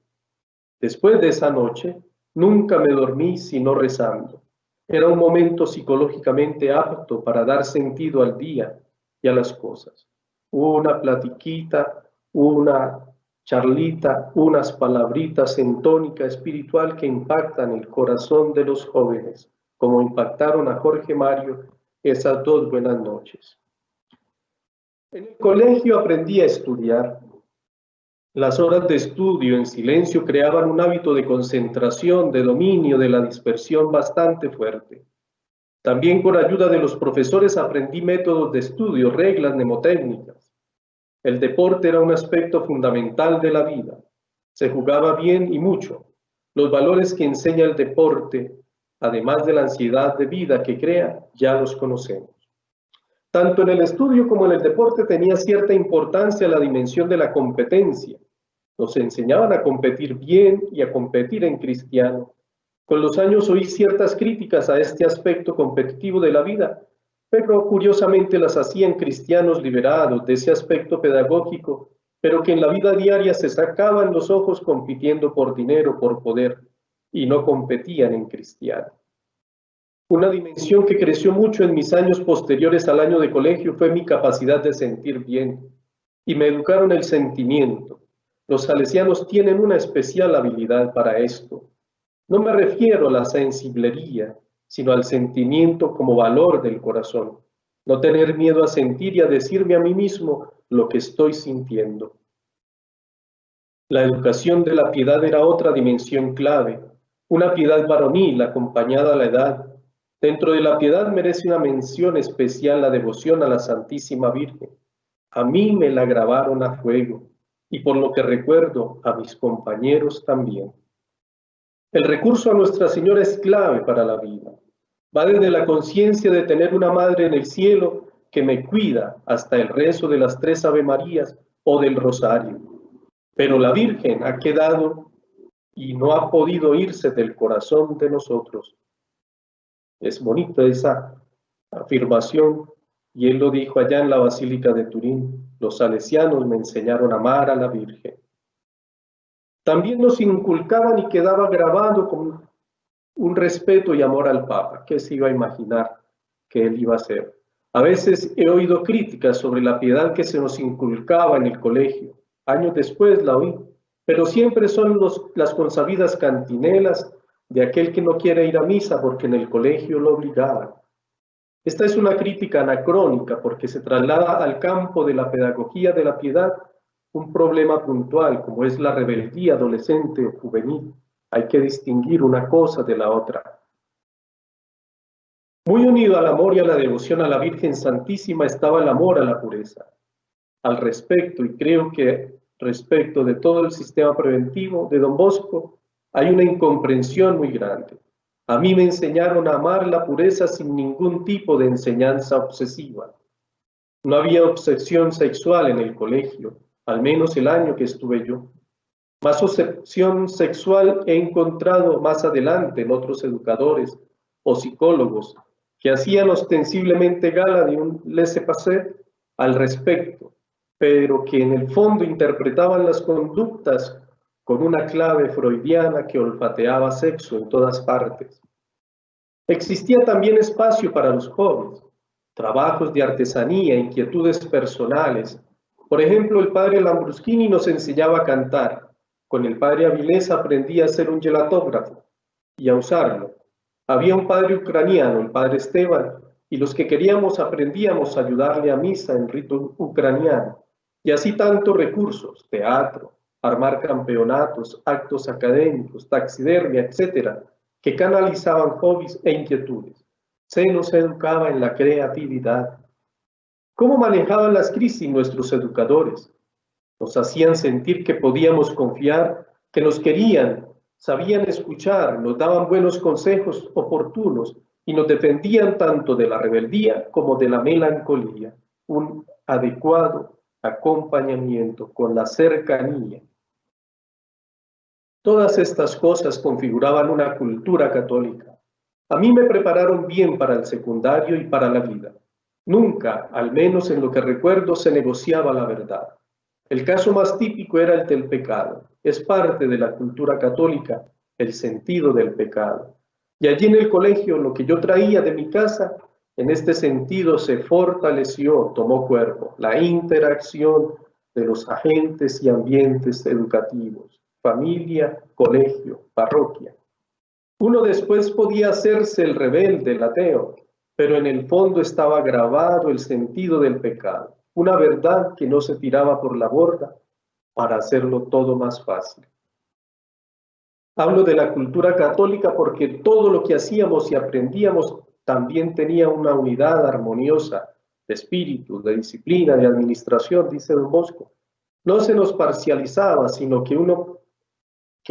Después de esa noche, nunca me dormí sino rezando. Era un momento psicológicamente apto para dar sentido al día y a las cosas. Una platiquita, una charlita, unas palabritas en tónica espiritual que impactan el corazón de los jóvenes, como impactaron a Jorge Mario esas 2 buenas noches. En el colegio aprendí a estudiar. Las horas de estudio en silencio creaban un hábito de concentración, de dominio de la dispersión bastante fuerte. También con ayuda de los profesores aprendí métodos de estudio, reglas mnemotécnicas. El deporte era un aspecto fundamental de la vida. Se jugaba bien y mucho. Los valores que enseña el deporte, además de la ansiedad de vida que crea, ya los conocemos. Tanto en el estudio como en el deporte tenía cierta importancia la dimensión de la competencia. Nos enseñaban a competir bien y a competir en cristiano. Con los años oí ciertas críticas a este aspecto competitivo de la vida, pero curiosamente las hacían cristianos liberados de ese aspecto pedagógico, pero que en la vida diaria se sacaban los ojos compitiendo por dinero, por poder, y no competían en cristiano. Una dimensión que creció mucho en mis años posteriores al año de colegio fue mi capacidad de sentir bien, y me educaron el sentimiento. Los salesianos tienen una especial habilidad para esto. No me refiero a la sensiblería, sino al sentimiento como valor del corazón. No tener miedo a sentir y a decirme a mí mismo lo que estoy sintiendo. La educación de la piedad era otra dimensión clave, una piedad varonil acompañada a la edad. Dentro de la piedad merece una mención especial la devoción a la Santísima Virgen. A mí me la grabaron a fuego, y por lo que recuerdo, a mis compañeros también. El recurso a Nuestra Señora es clave para la vida. Va desde la conciencia de tener una madre en el cielo que me cuida hasta el rezo de las 3 Ave Marías o del Rosario. Pero la Virgen ha quedado y no ha podido irse del corazón de nosotros. Es bonita esa afirmación, y él lo dijo allá en la Basílica de Turín. Los salesianos me enseñaron a amar a la Virgen. También nos inculcaban y quedaba grabado con un respeto y amor al Papa. ¿Qué se iba a imaginar que él iba a hacer? A veces he oído críticas sobre la piedad que se nos inculcaba en el colegio. Años después la oí, pero siempre son las consabidas cantinelas de aquel que no quiere ir a misa porque en el colegio lo obligaban. Esta es una crítica anacrónica porque se traslada al campo de la pedagogía de la piedad un problema puntual como es la rebeldía adolescente o juvenil. Hay que distinguir una cosa de la otra. Muy unido al amor y a la devoción a la Virgen Santísima estaba el amor a la pureza. Al respecto, y creo que respecto de todo el sistema preventivo de Don Bosco, hay una incomprensión muy grande. A mí me enseñaron a amar la pureza sin ningún tipo de enseñanza obsesiva. No había obsesión sexual en el colegio, al menos el año que estuve yo. Más obsesión sexual he encontrado más adelante en otros educadores o psicólogos que hacían ostensiblemente gala de un laissez-passer al respecto, pero que en el fondo interpretaban las conductas con una clave freudiana que olfateaba sexo en todas partes. Existía también espacio para los jóvenes, trabajos de artesanía, inquietudes personales. Por ejemplo, el padre Lambruschini nos enseñaba a cantar. Con el padre Avilés aprendí a ser un gelatógrafo y a usarlo. Había un padre ucraniano, el padre Esteban, y los que queríamos aprendíamos a ayudarle a misa en rito ucraniano. Y así tantos recursos, teatro, armar campeonatos, actos académicos, taxidermia, etc., que canalizaban hobbies e inquietudes. Se nos educaba en la creatividad. ¿Cómo manejaban las crisis nuestros educadores? Nos hacían sentir que podíamos confiar, que nos querían, sabían escuchar, nos daban buenos consejos oportunos y nos defendían tanto de la rebeldía como de la melancolía. Un adecuado acompañamiento con la cercanía. Todas estas cosas configuraban una cultura católica. A mí me prepararon bien para el secundario y para la vida. Nunca, al menos en lo que recuerdo, se negociaba la verdad. El caso más típico era el del pecado. Es parte de la cultura católica el sentido del pecado. Y allí en el colegio lo que yo traía de mi casa, en este sentido se fortaleció, tomó cuerpo, la interacción de los agentes y ambientes educativos, familia, colegio, parroquia. Uno después podía hacerse el rebelde, el ateo, pero en el fondo estaba grabado el sentido del pecado, una verdad que no se tiraba por la borda para hacerlo todo más fácil. Hablo de la cultura católica porque todo lo que hacíamos y aprendíamos también tenía una unidad armoniosa de espíritu, de disciplina, de administración, dice Don Bosco. No se nos parcializaba, sino que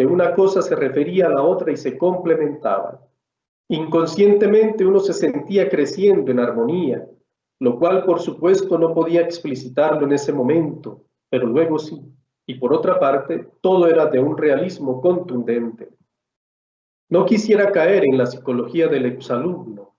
una cosa se refería a la otra y se complementaban. Inconscientemente uno se sentía creciendo en armonía, lo cual por supuesto no podía explicitarlo en ese momento, pero luego sí. Y por otra parte, todo era de un realismo contundente. No quisiera caer en la psicología del exalumno,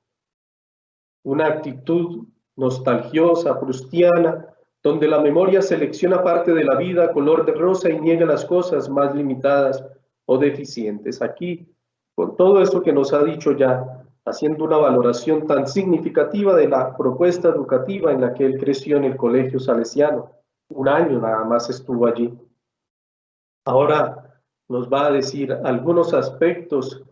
una actitud nostalgiosa, prustiana, donde la memoria selecciona parte de la vida color de rosa y niega las cosas más limitadas o deficientes. Aquí, con todo eso que nos ha dicho ya, haciendo una valoración tan significativa de la propuesta educativa en la que él creció en el colegio salesiano, un año nada más estuvo allí. Ahora nos va a decir algunos aspectos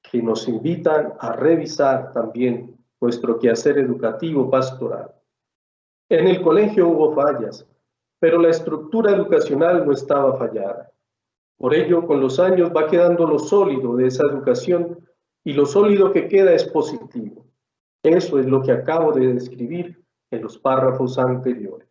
que nos invitan a revisar también nuestro quehacer educativo pastoral. En el colegio hubo fallas, pero la estructura educacional no estaba fallada. Por ello, con los años va quedando lo sólido de esa educación y lo sólido que queda es positivo. Eso es lo que acabo de describir en los párrafos anteriores.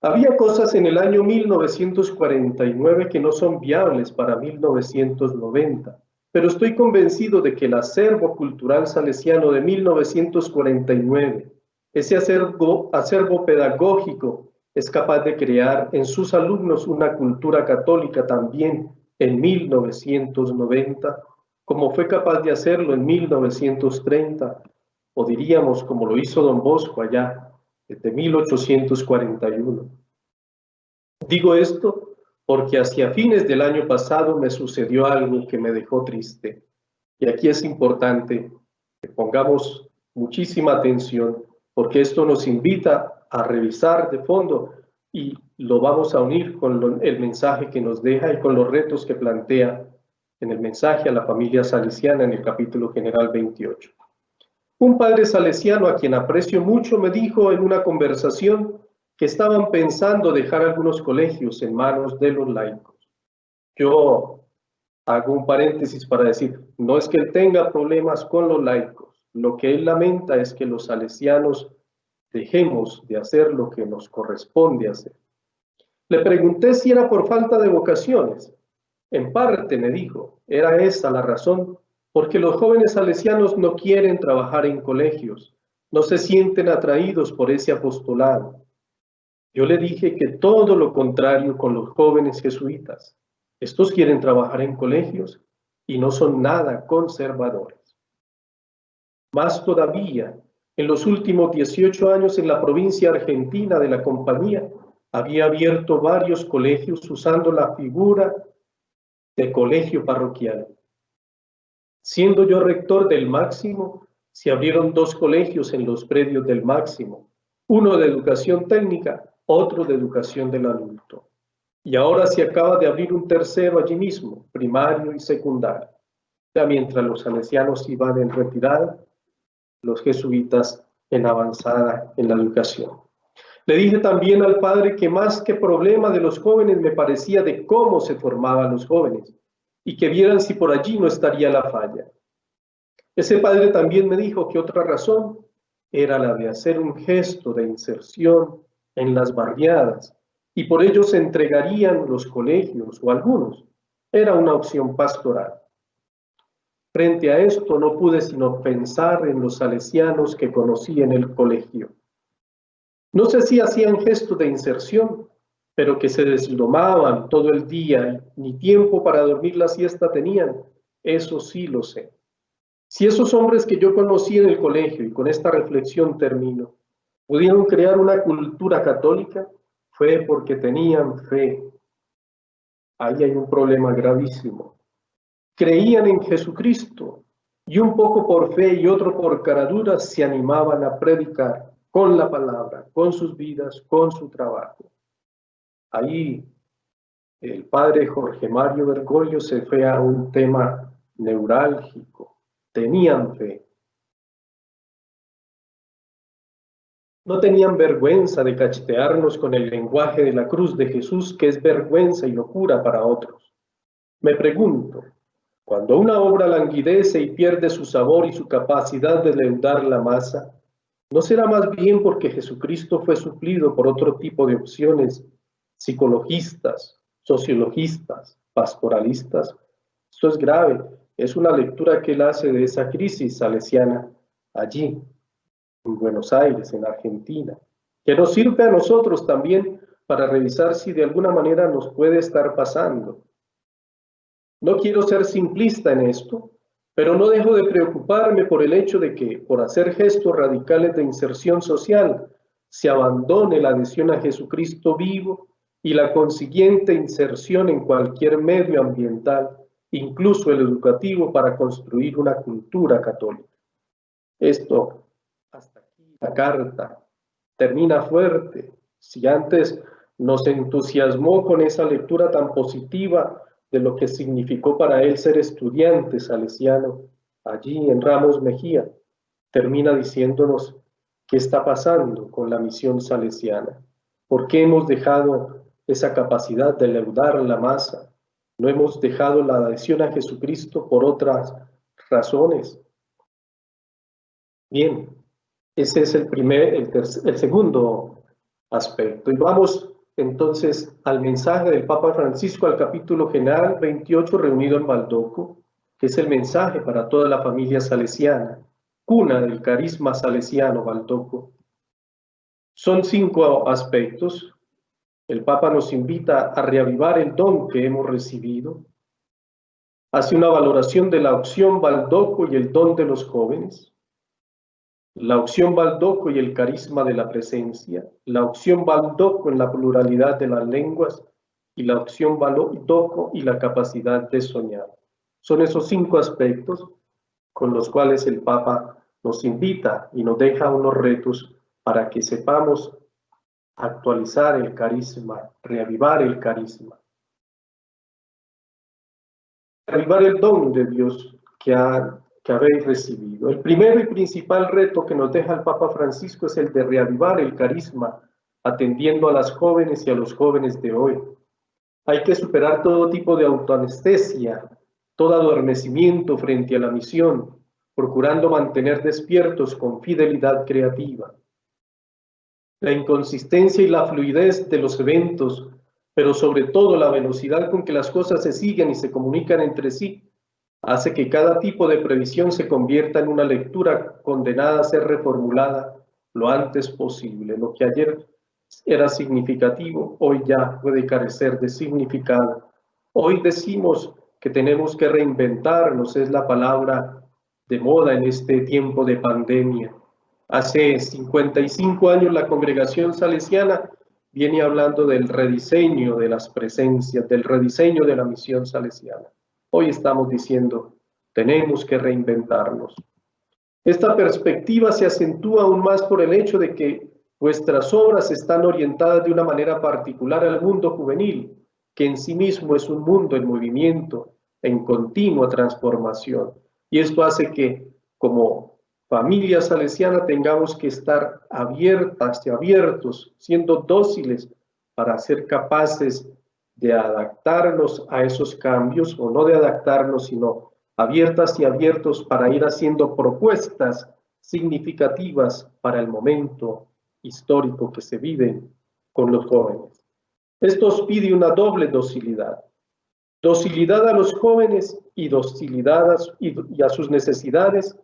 Había cosas en el año 1949 que no son viables para 1990, pero estoy convencido de que el acervo cultural salesiano de 1949, ese acervo pedagógico, es capaz de crear en sus alumnos una cultura católica también en 1990, como fue capaz de hacerlo en 1930, o diríamos como lo hizo Don Bosco allá, desde 1841. Digo esto porque hacia fines del año pasado me sucedió algo que me dejó triste. Y aquí es importante que pongamos muchísima atención, porque esto nos invita a revisar de fondo y lo vamos a unir con el mensaje que nos deja y con los retos que plantea en el mensaje a la familia salesiana en el capítulo general 28. Un padre salesiano a quien aprecio mucho me dijo en una conversación que estaban pensando dejar algunos colegios en manos de los laicos. Yo hago un paréntesis para decir, no es que él tenga problemas con los laicos Lo que él lamenta es que los salesianos dejemos de hacer lo que nos corresponde hacer. Le pregunté si era por falta de vocaciones. En parte, me dijo, era esa la razón, porque los jóvenes salesianos no quieren trabajar en colegios, no se sienten atraídos por ese apostolado. Yo le dije que todo lo contrario con los jóvenes jesuitas. Estos quieren trabajar en colegios y no son nada conservadores. Más todavía, en los últimos 18 años en la provincia argentina de la Compañía, había abierto varios colegios usando la figura de colegio parroquial. Siendo yo rector del Máximo, se abrieron 2 colegios en los predios del Máximo, uno de educación técnica, otro de educación del adulto. Y ahora se acaba de abrir un tercero allí mismo, primario y secundario. Ya mientras los salesianos iban en retirada, los jesuitas en avanzada en la educación. Le dije también al padre que más que problema de los jóvenes me parecía de cómo se formaban los jóvenes y que vieran si por allí no estaría la falla. Ese padre también me dijo que otra razón era la de hacer un gesto de inserción en las barriadas y por ello se entregarían los colegios o algunos. Era una opción pastoral. Frente a esto no pude sino pensar en los salesianos que conocí en el colegio. No sé si hacían gesto de inserción, pero que se deslomaban todo el día y ni tiempo para dormir la siesta tenían, eso sí lo sé. Si esos hombres que yo conocí en el colegio, y con esta reflexión termino, pudieron crear una cultura católica, fue porque tenían fe. Ahí hay un problema gravísimo. Creían en Jesucristo y un poco por fe y otro por caradura se animaban a predicar con la palabra, con sus vidas, con su trabajo. Ahí el padre Jorge Mario Bergoglio se fue a un tema neurálgico. Tenían fe. No tenían vergüenza de cachetearnos con el lenguaje de la cruz de Jesús, que es vergüenza y locura para otros. Me pregunto, cuando una obra languidece y pierde su sabor y su capacidad de leudar la masa, ¿no será más bien porque Jesucristo fue suplido por otro tipo de opciones psicologistas, sociologistas, pastoralistas? Esto es grave, es una lectura que él hace de esa crisis salesiana allí, en Buenos Aires, en Argentina, que nos sirve a nosotros también para revisar si de alguna manera nos puede estar pasando. No quiero ser simplista en esto, pero no dejo de preocuparme por el hecho de que, por hacer gestos radicales de inserción social, se abandone la adhesión a Jesucristo vivo y la consiguiente inserción en cualquier medio ambiental, incluso el educativo, para construir una cultura católica. Esto, hasta aquí la carta, termina fuerte. Si antes nos entusiasmó con esa lectura tan positiva de lo que significó para él ser estudiante salesiano allí en Ramos Mejía, termina diciéndonos qué está pasando con la misión salesiana, por qué hemos dejado esa capacidad de leudar la masa, no hemos dejado la adhesión a Jesucristo por otras razones. Bien, ese es el segundo aspecto. Y vamos entonces al mensaje del Papa Francisco, al capítulo general 28 reunido en Baldoco, que es el mensaje para toda la familia salesiana, cuna del carisma salesiano Baldoco. Son 5 aspectos. El Papa nos invita a reavivar el don que hemos recibido, hace una valoración de la opción Baldoco y el don de los jóvenes, la opción Baldoco y el carisma de la presencia, la opción Baldoco en la pluralidad de las lenguas y la opción Baldoco y la capacidad de soñar. Son esos 5 aspectos con los cuales el Papa nos invita y nos deja unos retos para que sepamos actualizar el carisma, reavivar el carisma, reavivar el don de Dios que habéis recibido. El primero y principal reto que nos deja el Papa Francisco es el de reavivar el carisma, atendiendo a las jóvenes y a los jóvenes de hoy. Hay que superar todo tipo de autoanestesia, todo adormecimiento frente a la misión, procurando mantener despiertos con fidelidad creativa. La inconsistencia y la fluidez de los eventos, pero sobre todo la velocidad con que las cosas se siguen y se comunican entre sí, hace que cada tipo de previsión se convierta en una lectura condenada a ser reformulada lo antes posible. Lo que ayer era significativo, hoy ya puede carecer de significado. Hoy decimos que tenemos que reinventarnos, es la palabra de moda en este tiempo de pandemia. Hace 55 años la congregación salesiana viene hablando del rediseño de las presencias, del rediseño de la misión salesiana. Hoy estamos diciendo, tenemos que reinventarnos. Esta perspectiva se acentúa aún más por el hecho de que vuestras obras están orientadas de una manera particular al mundo juvenil, que en sí mismo es un mundo en movimiento, en continua transformación. Y esto hace que, como familia salesiana, tengamos que estar abiertas y abiertos, siendo dóciles para ser capaces de adaptarnos a esos cambios, o no de adaptarnos, sino abiertas y abiertos para ir haciendo propuestas significativas para el momento histórico que se vive con los jóvenes. Esto os pide una doble docilidad. Docilidad a los jóvenes y docilidad a sus necesidades,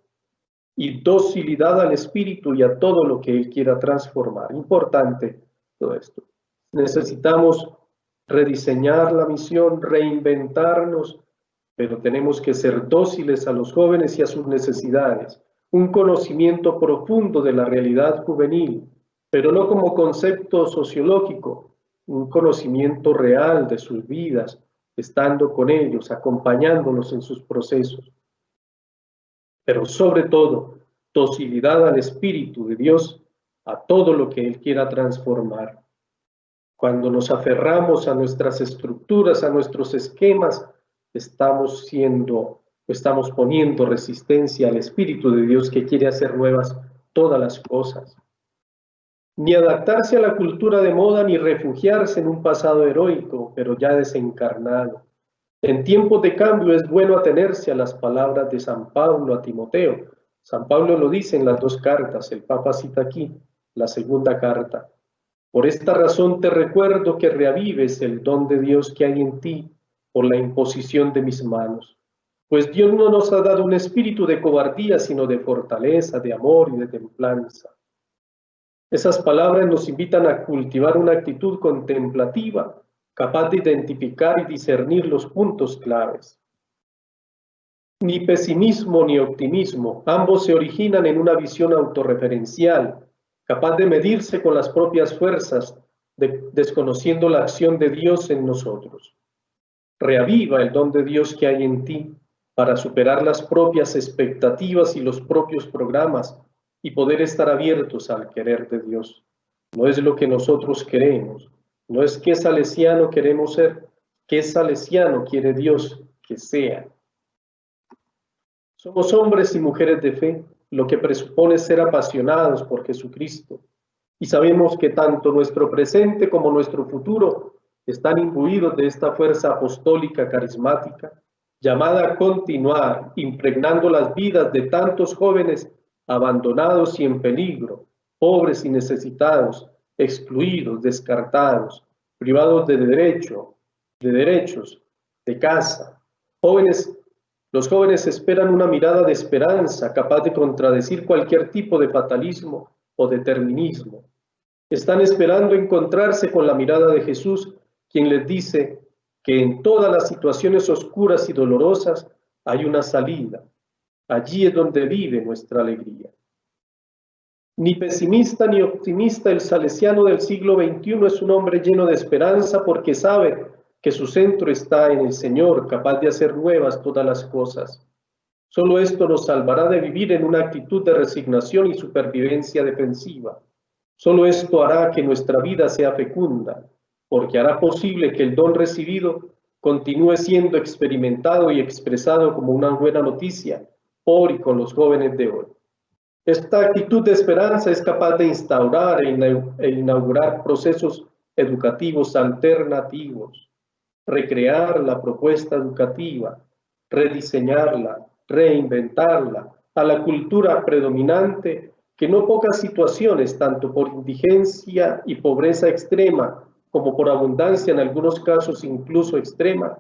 y docilidad al espíritu y a todo lo que él quiera transformar. Importante todo esto. Necesitamos rediseñar la misión, reinventarnos, pero tenemos que ser dóciles a los jóvenes y a sus necesidades. Un conocimiento profundo de la realidad juvenil, pero no como concepto sociológico, un conocimiento real de sus vidas, estando con ellos, acompañándolos en sus procesos. Pero sobre todo, docilidad al Espíritu de Dios, a todo lo que Él quiera transformar. Cuando nos aferramos a nuestras estructuras, a nuestros esquemas, estamos poniendo resistencia al Espíritu de Dios que quiere hacer nuevas todas las cosas. Ni adaptarse a la cultura de moda, ni refugiarse en un pasado heroico, pero ya desencarnado. En tiempos de cambio es bueno atenerse a las palabras de San Pablo a Timoteo. San Pablo lo dice en las dos cartas, el Papa cita aquí la segunda carta. Por esta razón te recuerdo que reavives el don de Dios que hay en ti por la imposición de mis manos. Pues Dios no nos ha dado un espíritu de cobardía, sino de fortaleza, de amor y de templanza. Esas palabras nos invitan a cultivar una actitud contemplativa, capaz de identificar y discernir los puntos claves. Ni pesimismo ni optimismo, ambos se originan en una visión autorreferencial, capaz de medirse con las propias fuerzas, desconociendo la acción de Dios en nosotros. Reaviva el don de Dios que hay en ti para superar las propias expectativas y los propios programas y poder estar abiertos al querer de Dios. No es lo que nosotros queremos, no es qué salesiano queremos ser, qué salesiano quiere Dios que sea. Somos hombres y mujeres de fe, lo que presupone ser apasionados por Jesucristo, y sabemos que tanto nuestro presente como nuestro futuro están imbuidos de esta fuerza apostólica carismática, llamada a continuar impregnando las vidas de tantos jóvenes abandonados y en peligro, pobres y necesitados, excluidos, descartados, privados de derechos, de casa. Los jóvenes esperan una mirada de esperanza capaz de contradecir cualquier tipo de fatalismo o determinismo. Están esperando encontrarse con la mirada de Jesús, quien les dice que en todas las situaciones oscuras y dolorosas hay una salida. Allí es donde vive nuestra alegría. Ni pesimista ni optimista, el salesiano del siglo XXI es un hombre lleno de esperanza porque sabe que su centro está en el Señor, capaz de hacer nuevas todas las cosas. Solo esto nos salvará de vivir en una actitud de resignación y supervivencia defensiva. Solo esto hará que nuestra vida sea fecunda, porque hará posible que el don recibido continúe siendo experimentado y expresado como una buena noticia por y con los jóvenes de hoy. Esta actitud de esperanza es capaz de instaurar e inaugurar procesos educativos alternativos, recrear la propuesta educativa, rediseñarla, reinventarla, a la cultura predominante que no pocas situaciones, tanto por indigencia y pobreza extrema, como por abundancia en algunos casos incluso extrema,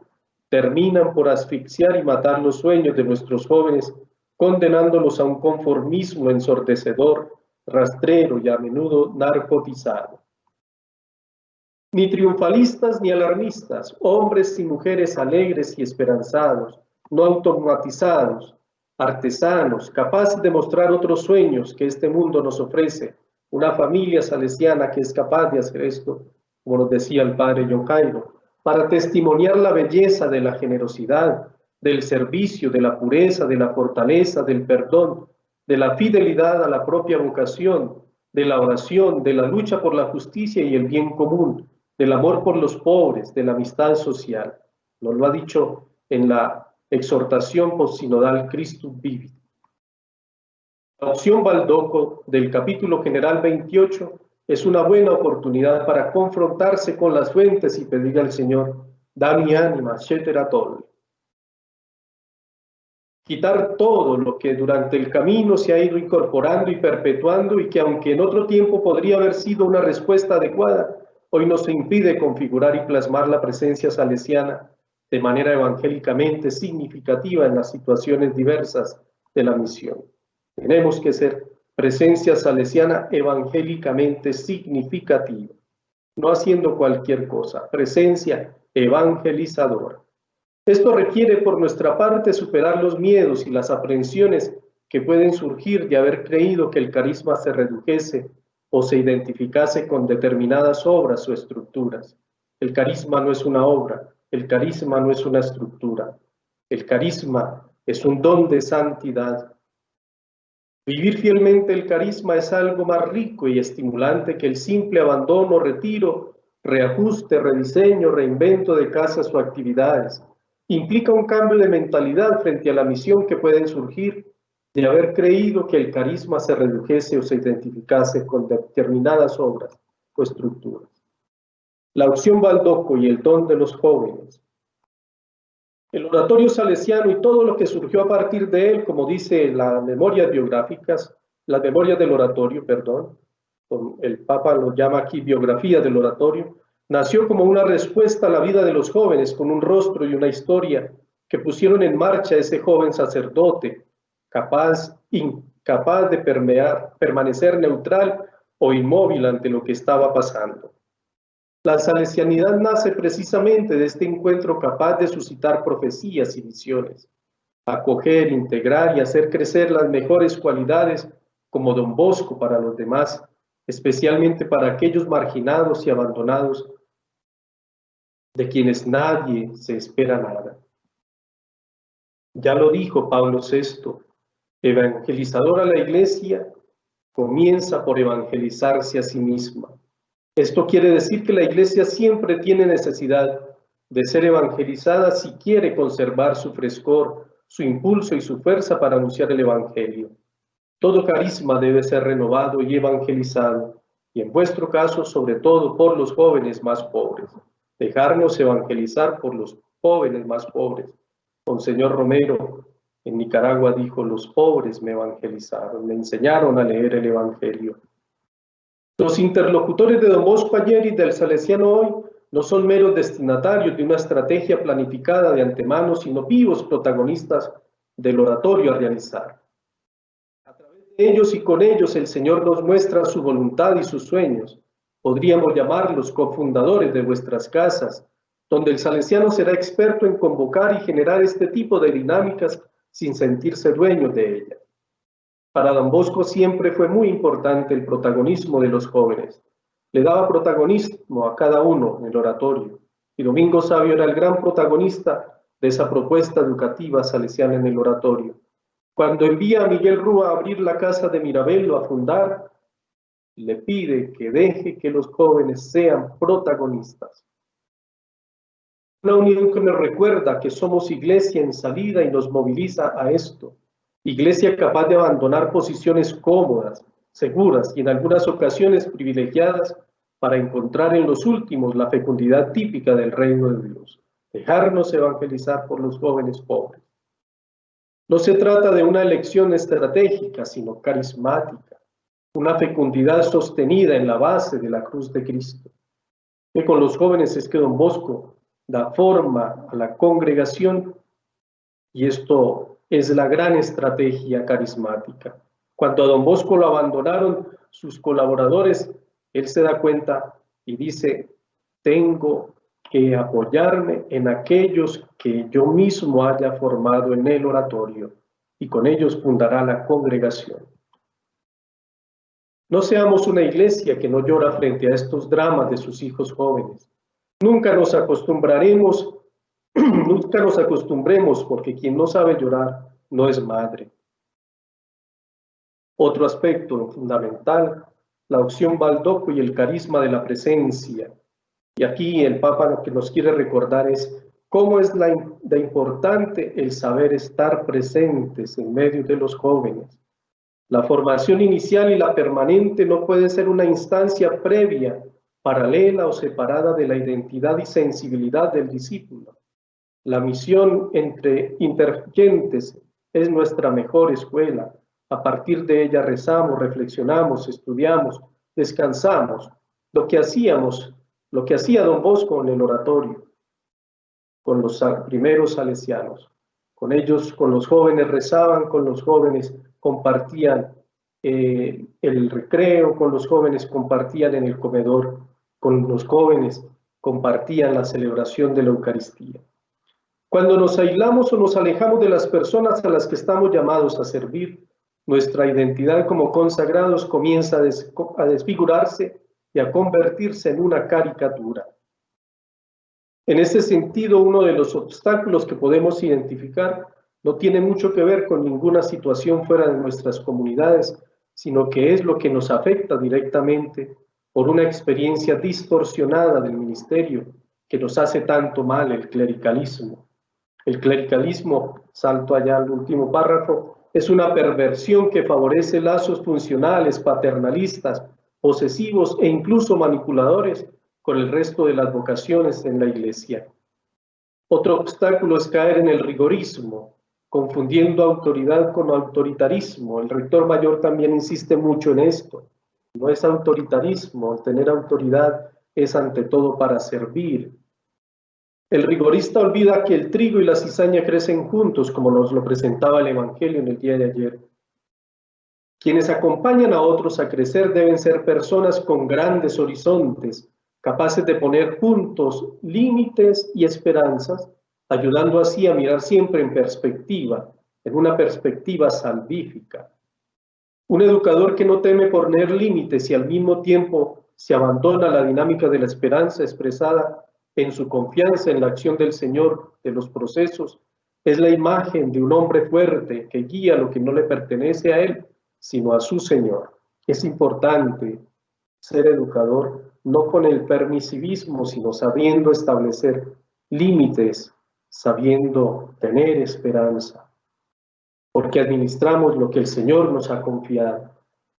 terminan por asfixiar y matar los sueños de nuestros jóvenes, condenándolos a un conformismo ensordecedor, rastrero y a menudo narcotizado. Ni triunfalistas ni alarmistas, hombres y mujeres alegres y esperanzados, no automatizados, artesanos, capaces de mostrar otros sueños que este mundo nos ofrece, una familia salesiana que es capaz de hacer esto, como nos decía el padre John Jairo, para testimoniar la belleza de la generosidad, del servicio, de la pureza, de la fortaleza, del perdón, de la fidelidad a la propia vocación, de la oración, de la lucha por la justicia y el bien común, del amor por los pobres, de la amistad social. Nos lo ha dicho en la exhortación postsinodal Christus Vivit. La opción Baldoco del capítulo general 28 es una buena oportunidad para confrontarse con las fuentes y pedir al Señor, da mi ánima, etcétera, todo. Quitar todo lo que durante el camino se ha ido incorporando y perpetuando y que aunque en otro tiempo podría haber sido una respuesta adecuada, hoy nos impide configurar y plasmar la presencia salesiana de manera evangélicamente significativa en las situaciones diversas de la misión. Tenemos que ser presencia salesiana evangélicamente significativa, no haciendo cualquier cosa, presencia evangelizadora. Esto requiere por nuestra parte superar los miedos y las aprehensiones que pueden surgir de haber creído que el carisma se redujese o se identificase con determinadas obras o estructuras. El carisma no es una obra, el carisma no es una estructura, el carisma es un don de santidad. Vivir fielmente el carisma es algo más rico y estimulante que el simple abandono, retiro, reajuste, rediseño, reinvento de casas o actividades. Implica un cambio de mentalidad frente a la misión que pueden surgir de haber creído que el carisma se redujese o se identificase con determinadas obras o estructuras. La opción Baldoco y el don de los jóvenes. El oratorio salesiano y todo lo que surgió a partir de él, como dice las memorias biográficas, las memorias del oratorio, perdón, el Papa lo llama aquí biografía del oratorio, nació como una respuesta a la vida de los jóvenes con un rostro y una historia que pusieron en marcha a ese joven sacerdote, incapaz de permanecer neutral o inmóvil ante lo que estaba pasando. La salesianidad nace precisamente de este encuentro capaz de suscitar profecías y visiones, acoger, integrar y hacer crecer las mejores cualidades como Don Bosco para los demás, especialmente para aquellos marginados y abandonados de quienes nadie se espera nada. Ya lo dijo Pablo VI, evangelizadora la Iglesia comienza por evangelizarse a sí misma. Esto quiere decir que la Iglesia siempre tiene necesidad de ser evangelizada si quiere conservar su frescor, su impulso y su fuerza para anunciar el Evangelio. Todo carisma debe ser renovado y evangelizado, y en vuestro caso, sobre todo por los jóvenes más pobres. Dejarnos evangelizar por los jóvenes más pobres. Monseñor Romero en Nicaragua dijo, los pobres me evangelizaron, me enseñaron a leer el Evangelio. Los interlocutores de Don Bosco ayer y del Salesiano hoy no son meros destinatarios de una estrategia planificada de antemano, sino vivos protagonistas del oratorio a realizar. A través de ellos y con ellos el Señor nos muestra su voluntad y sus sueños. Podríamos llamarlos cofundadores de vuestras casas, donde el salesiano será experto en convocar y generar este tipo de dinámicas sin sentirse dueño de ellas. Para Don Bosco siempre fue muy importante el protagonismo de los jóvenes. Le daba protagonismo a cada uno en el oratorio. Y Domingo Savio era el gran protagonista de esa propuesta educativa salesiana en el oratorio. Cuando envía a Miguel Rúa a abrir la casa de Mirabello a fundar, le pide que deje que los jóvenes sean protagonistas. Una unión que nos recuerda que somos iglesia en salida y nos moviliza a esto. Iglesia capaz de abandonar posiciones cómodas, seguras y en algunas ocasiones privilegiadas para encontrar en los últimos la fecundidad típica del reino de Dios. Dejarnos evangelizar por los jóvenes pobres. No se trata de una elección estratégica, sino carismática, una fecundidad sostenida en la base de la cruz de Cristo. Que con los jóvenes es que Don Bosco da forma a la congregación, y esto es la gran estrategia carismática. Cuando a Don Bosco lo abandonaron sus colaboradores, él se da cuenta y dice: tengo que apoyarme en aquellos que yo mismo haya formado en el oratorio, y con ellos fundará la congregación. No seamos una iglesia que no llora frente a estos dramas de sus hijos jóvenes. Nunca nos acostumbremos, porque quien no sabe llorar no es madre. Otro aspecto fundamental, la opción Baldoco y el carisma de la presencia. Y aquí el Papa lo que nos quiere recordar es cómo es de importante el saber estar presentes en medio de los jóvenes. La formación inicial y la permanente no puede ser una instancia previa, paralela o separada de la identidad y sensibilidad del discípulo. La misión entre intergentes es nuestra mejor escuela. A partir de ella rezamos, reflexionamos, estudiamos, descansamos. Lo que hacía Don Bosco en el oratorio, con los primeros salesianos. Con ellos, con los jóvenes rezaban, con los jóvenes compartían el recreo, con los jóvenes compartían en el comedor, con los jóvenes compartían la celebración de la Eucaristía. Cuando nos aislamos o nos alejamos de las personas a las que estamos llamados a servir, nuestra identidad como consagrados comienza a desfigurarse y a convertirse en una caricatura. En ese sentido, uno de los obstáculos que podemos identificar no tiene mucho que ver con ninguna situación fuera de nuestras comunidades, sino que es lo que nos afecta directamente por una experiencia distorsionada del ministerio que nos hace tanto mal, el clericalismo. El clericalismo, salto allá al último párrafo, es una perversión que favorece lazos funcionales, paternalistas, posesivos e incluso manipuladores con el resto de las vocaciones en la Iglesia. Otro obstáculo es caer en el rigorismo, confundiendo autoridad con autoritarismo. El rector mayor también insiste mucho en esto. No es autoritarismo, el tener autoridad es ante todo para servir. El rigorista olvida que el trigo y la cizaña crecen juntos, como nos lo presentaba el Evangelio en el día de ayer. Quienes acompañan a otros a crecer deben ser personas con grandes horizontes, capaces de poner juntos límites y esperanzas, ayudando así a mirar siempre en perspectiva, en una perspectiva salvífica. Un educador que no teme poner límites y al mismo tiempo se abandona a la dinámica de la esperanza expresada en su confianza en la acción del Señor de los procesos, es la imagen de un hombre fuerte que guía lo que no le pertenece a él, sino a su Señor. Es importante ser educador no con el permisivismo, sino sabiendo establecer límites, sabiendo tener esperanza, porque administramos lo que el Señor nos ha confiado.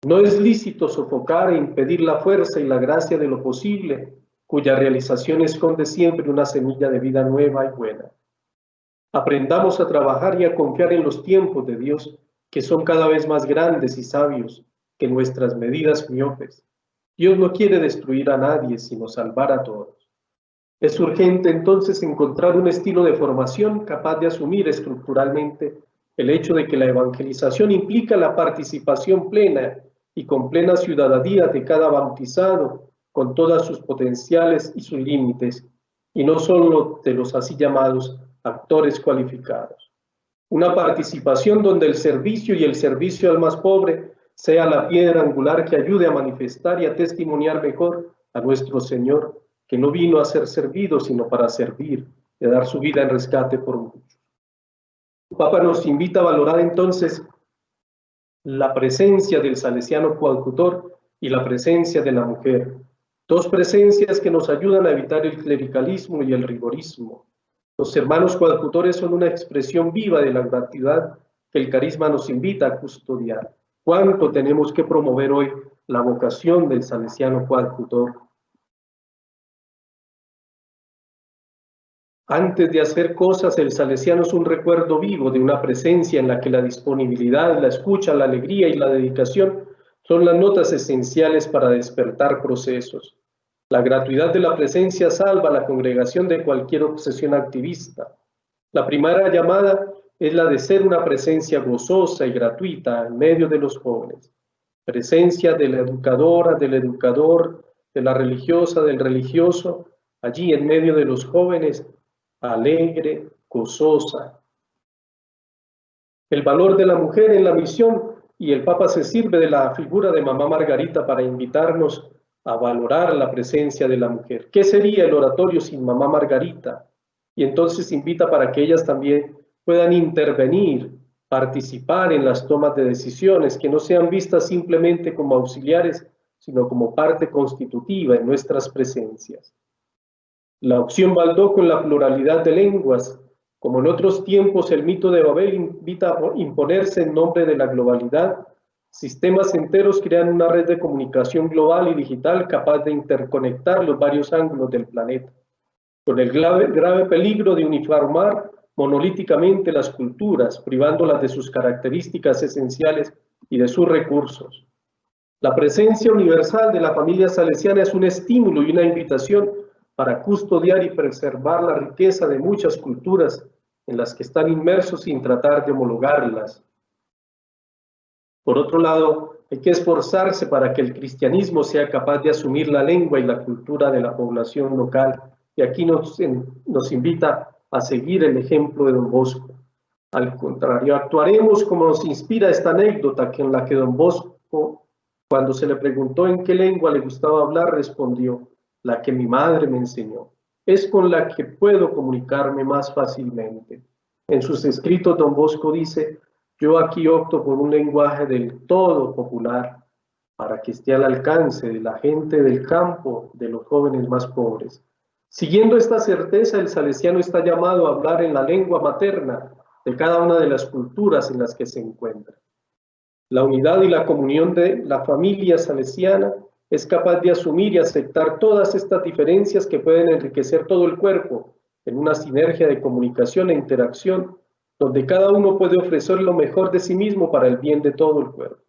No es lícito sofocar e impedir la fuerza y la gracia de lo posible, cuya realización esconde siempre una semilla de vida nueva y buena. Aprendamos a trabajar y a confiar en los tiempos de Dios, que son cada vez más grandes y sabios que nuestras medidas miopes. Dios no quiere destruir a nadie, sino salvar a todos. Es urgente entonces encontrar un estilo de formación capaz de asumir estructuralmente el hecho de que la evangelización implica la participación plena y con plena ciudadanía de cada bautizado, con todas sus potenciales y sus límites, y no solo de los así llamados actores cualificados. Una participación donde el servicio y el servicio al más pobre sea la piedra angular que ayude a manifestar y a testimoniar mejor a nuestro Señor, que no vino a ser servido, sino para servir y a dar su vida en rescate por muchos. El Papa nos invita a valorar entonces la presencia del salesiano coadjutor y la presencia de la mujer, dos presencias que nos ayudan a evitar el clericalismo y el rigorismo. Los hermanos coadjutores son una expresión viva de la gratuidad que el carisma nos invita a custodiar. ¿Cuánto tenemos que promover hoy la vocación del salesiano coadjutor? Antes de hacer cosas, el salesiano es un recuerdo vivo de una presencia en la que la disponibilidad, la escucha, la alegría y la dedicación son las notas esenciales para despertar procesos. La gratuidad de la presencia salva a la congregación de cualquier obsesión activista. La primera llamada es la de ser una presencia gozosa y gratuita en medio de los jóvenes. Presencia de la educadora, del educador, de la religiosa, del religioso, allí en medio de los jóvenes, alegre, gozosa. El valor de la mujer en la misión, y el Papa se sirve de la figura de Mamá Margarita para invitarnos a valorar la presencia de la mujer. ¿Qué sería el oratorio sin Mamá Margarita? Y entonces invita para que ellas también puedan intervenir, participar en las tomas de decisiones, que no sean vistas simplemente como auxiliares, sino como parte constitutiva en nuestras presencias. La opción Baldó con la pluralidad de lenguas, como en otros tiempos el mito de Babel invita a imponerse en nombre de la globalidad, sistemas enteros crean una red de comunicación global y digital capaz de interconectar los varios ángulos del planeta, con el grave peligro de uniformar monolíticamente las culturas, privándolas de sus características esenciales y de sus recursos. La presencia universal de la familia salesiana es un estímulo y una invitación para custodiar y preservar la riqueza de muchas culturas en las que están inmersos sin tratar de homologarlas. Por otro lado, hay que esforzarse para que el cristianismo sea capaz de asumir la lengua y la cultura de la población local, y aquí nos invita a seguir el ejemplo de Don Bosco. Al contrario, actuaremos como nos inspira esta anécdota en la que Don Bosco, cuando se le preguntó en qué lengua le gustaba hablar, respondió: la que mi madre me enseñó. Es con la que puedo comunicarme más fácilmente. En sus escritos, Don Bosco dice: yo aquí opto por un lenguaje del todo popular, para que esté al alcance de la gente del campo, de los jóvenes más pobres. Siguiendo esta certeza, el salesiano está llamado a hablar en la lengua materna de cada una de las culturas en las que se encuentra. La unidad y la comunión de la familia salesiana es capaz de asumir y aceptar todas estas diferencias que pueden enriquecer todo el cuerpo en una sinergia de comunicación e interacción, donde cada uno puede ofrecer lo mejor de sí mismo para el bien de todo el cuerpo.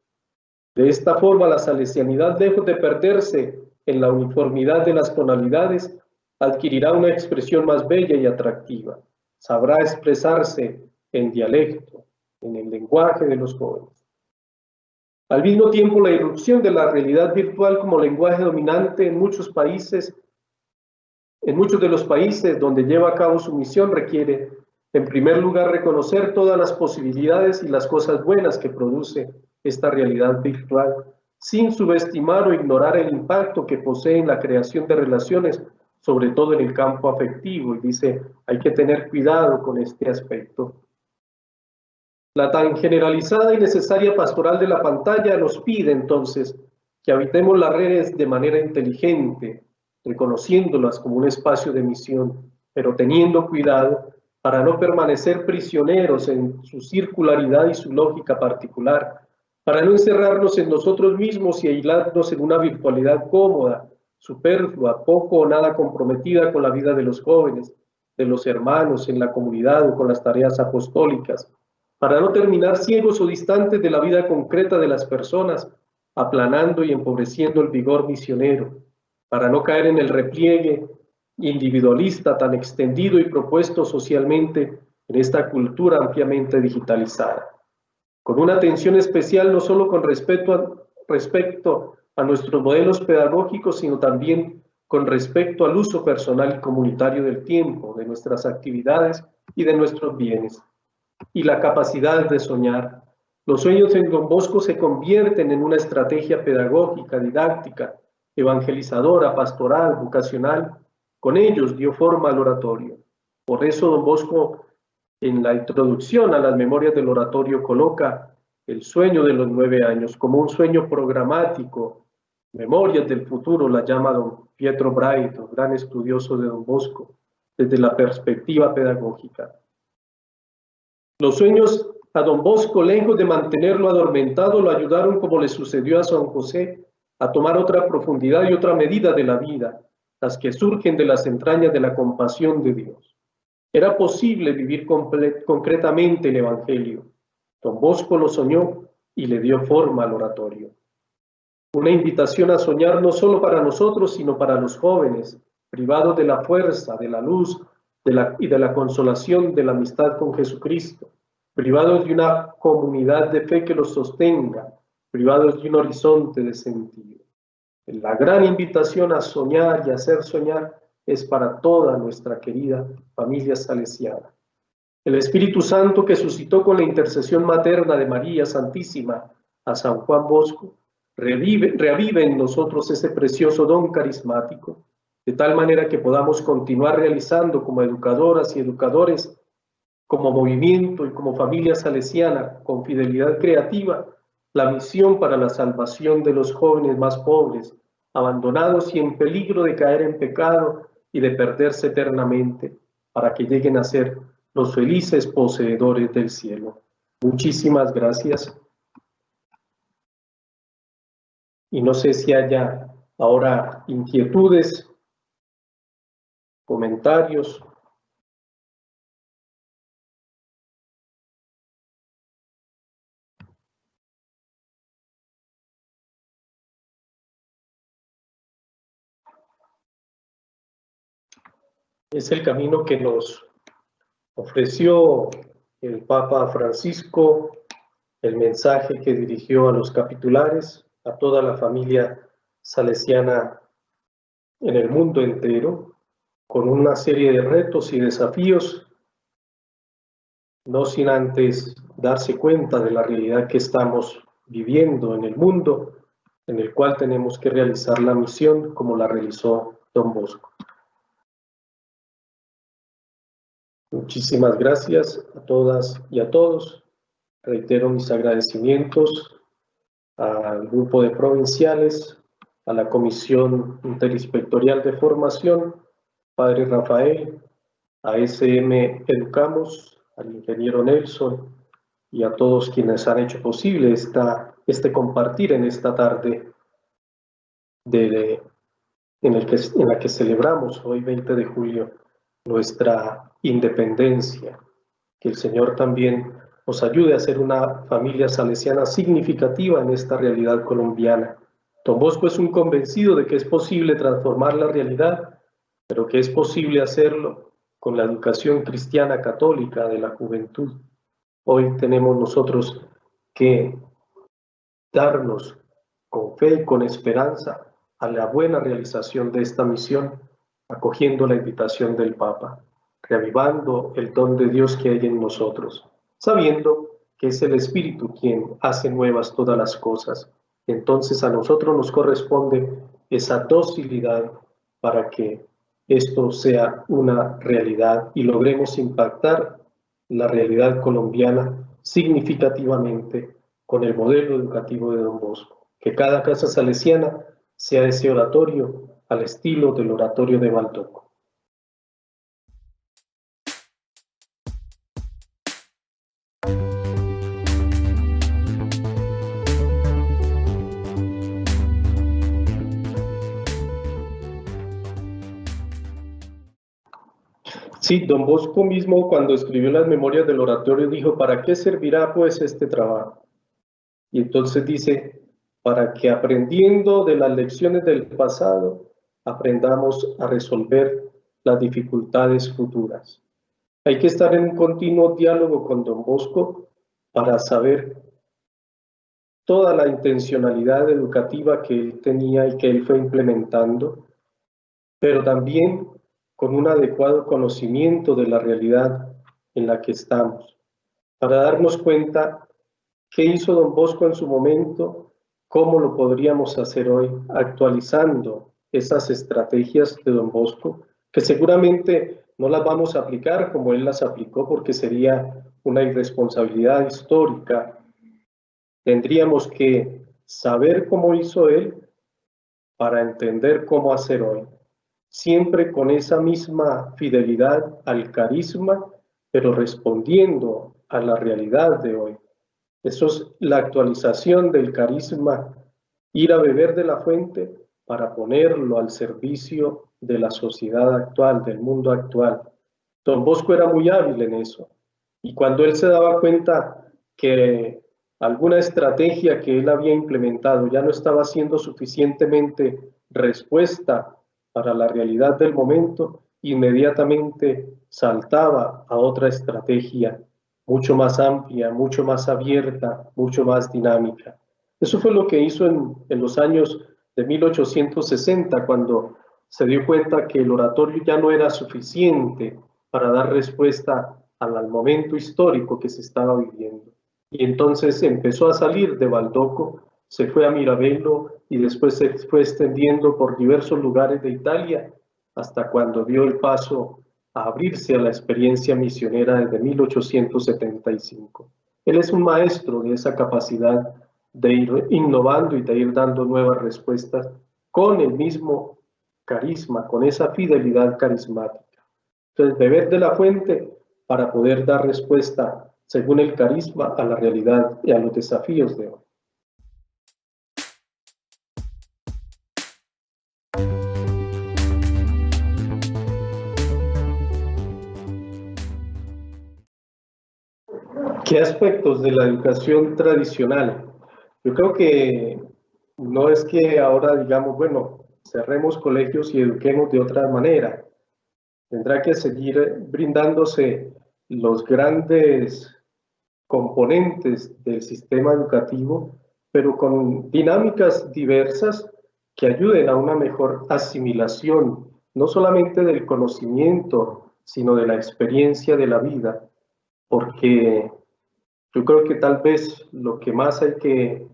De esta forma, la salesianidad, lejos de perderse en la uniformidad de las tonalidades, adquirirá una expresión más bella y atractiva. Sabrá expresarse en dialecto, en el lenguaje de los jóvenes. Al mismo tiempo, la irrupción de la realidad virtual como lenguaje dominante en muchos de los países donde lleva a cabo su misión, requiere, en primer lugar, reconocer todas las posibilidades y las cosas buenas que produce esta realidad virtual, sin subestimar o ignorar el impacto que posee en la creación de relaciones, sobre todo en el campo afectivo, y dice, hay que tener cuidado con este aspecto. La tan generalizada y necesaria pastoral de la pantalla nos pide entonces que habitemos las redes de manera inteligente, reconociéndolas como un espacio de misión, pero teniendo cuidado para no permanecer prisioneros en su circularidad y su lógica particular, para no encerrarnos en nosotros mismos y aislarnos en una virtualidad cómoda, superflua, poco o nada comprometida con la vida de los jóvenes, de los hermanos en la comunidad o con las tareas apostólicas, para no terminar ciegos o distantes de la vida concreta de las personas, aplanando y empobreciendo el vigor misionero, para no caer en el repliegue individualista tan extendido y propuesto socialmente en esta cultura ampliamente digitalizada. Con una atención especial no solo con respecto a nuestros modelos pedagógicos, sino también con respecto al uso personal y comunitario del tiempo, de nuestras actividades y de nuestros bienes. Y la capacidad de soñar. Los sueños en Don Bosco se convierten en una estrategia pedagógica, didáctica, evangelizadora, pastoral, vocacional. Con ellos dio forma al oratorio. Por eso Don Bosco, en la introducción a las memorias del oratorio, coloca el sueño de los 9 años como un sueño programático. Memorias del futuro la llama don Pietro Braito, gran estudioso de Don Bosco, desde la perspectiva pedagógica. Los sueños a Don Bosco, lejos de mantenerlo adormentado, lo ayudaron, como le sucedió a San José, a tomar otra profundidad y otra medida de la vida, las que surgen de las entrañas de la compasión de Dios. Era posible vivir concretamente el Evangelio. Don Bosco lo soñó y le dio forma al oratorio. Una invitación a soñar no solo para nosotros, sino para los jóvenes, privados de la fuerza, de la luz y de la consolación de la amistad con Jesucristo, privados de una comunidad de fe que los sostenga, privados de un horizonte de sentido. La gran invitación a soñar y hacer soñar es para toda nuestra querida familia salesiana. El Espíritu Santo que suscitó con la intercesión materna de María Santísima a San Juan Bosco, reavive en nosotros ese precioso don carismático, de tal manera que podamos continuar realizando como educadoras y educadores, como movimiento y como familia salesiana, con fidelidad creativa, la misión para la salvación de los jóvenes más pobres, abandonados y en peligro de caer en pecado y de perderse eternamente, para que lleguen a ser los felices poseedores del cielo. Muchísimas gracias. Y no sé si haya ahora inquietudes, comentarios. Es el camino que nos ofreció el Papa Francisco, el mensaje que dirigió a los capitulares, a toda la familia salesiana en el mundo entero, con una serie de retos y desafíos, no sin antes darse cuenta de la realidad que estamos viviendo en el mundo, en el cual tenemos que realizar la misión como la realizó Don Bosco. Muchísimas gracias a todas y a todos. Reitero mis agradecimientos al grupo de provinciales, a la Comisión Interinspectorial de Formación, Padre Rafael, a SM Educamos, al ingeniero Nelson y a todos quienes han hecho posible este compartir en esta tarde en la que celebramos hoy 20 de julio nuestra independencia. Que el Señor también nos ayude a ser una familia salesiana significativa en esta realidad colombiana. Don Bosco es un convencido de que es posible transformar la realidad, pero que es posible hacerlo con la educación cristiana católica de la juventud. Hoy tenemos nosotros que darnos con fe y con esperanza a la buena realización de esta misión, acogiendo la invitación del Papa, reavivando el don de Dios que hay en nosotros, sabiendo que es el Espíritu quien hace nuevas todas las cosas. Entonces a nosotros nos corresponde esa docilidad para que esto sea una realidad y logremos impactar la realidad colombiana significativamente con el modelo educativo de Don Bosco. Que cada casa salesiana sea ese oratorio al estilo del oratorio de Baldoco. Sí, Don Bosco mismo cuando escribió las memorias del oratorio dijo, ¿para qué servirá pues este trabajo? Y entonces dice, para que aprendiendo de las lecciones del pasado, aprendamos a resolver las dificultades futuras. Hay que estar en un continuo diálogo con Don Bosco para saber toda la intencionalidad educativa que él tenía y que él fue implementando, pero también con un adecuado conocimiento de la realidad en la que estamos, para darnos cuenta qué hizo Don Bosco en su momento, cómo lo podríamos hacer hoy, actualizando esas estrategias de Don Bosco, que seguramente no las vamos a aplicar como él las aplicó, porque sería una irresponsabilidad histórica. Tendríamos que saber cómo hizo él para entender cómo hacer hoy, siempre con esa misma fidelidad al carisma, pero respondiendo a la realidad de hoy. Eso es la actualización del carisma, ir a beber de la fuente para ponerlo al servicio de la sociedad actual, del mundo actual. Don Bosco era muy hábil en eso. Y cuando él se daba cuenta que alguna estrategia que él había implementado ya no estaba siendo suficientemente respuesta para la realidad del momento, inmediatamente saltaba a otra estrategia mucho más amplia, mucho más abierta, mucho más dinámica. Eso fue lo que hizo en los años de 1860, cuando se dio cuenta que el oratorio ya no era suficiente para dar respuesta al momento histórico que se estaba viviendo. Y entonces empezó a salir de Baldoco, se fue a Mirabello y después se fue extendiendo por diversos lugares de Italia hasta cuando dio el paso a abrirse a la experiencia misionera desde 1875. Él es un maestro de esa capacidad de ir innovando y de ir dando nuevas respuestas con el mismo carisma, con esa fidelidad carismática. Entonces, beber de la fuente para poder dar respuesta según el carisma a la realidad y a los desafíos de hoy. ¿Qué aspectos de la educación tradicional? Yo creo que no es que ahora digamos, bueno, cerremos colegios y eduquemos de otra manera. Tendrá que seguir brindándose los grandes componentes del sistema educativo, pero con dinámicas diversas que ayuden a una mejor asimilación, no solamente del conocimiento, sino de la experiencia de la vida, porque yo creo que tal vez lo que más hay que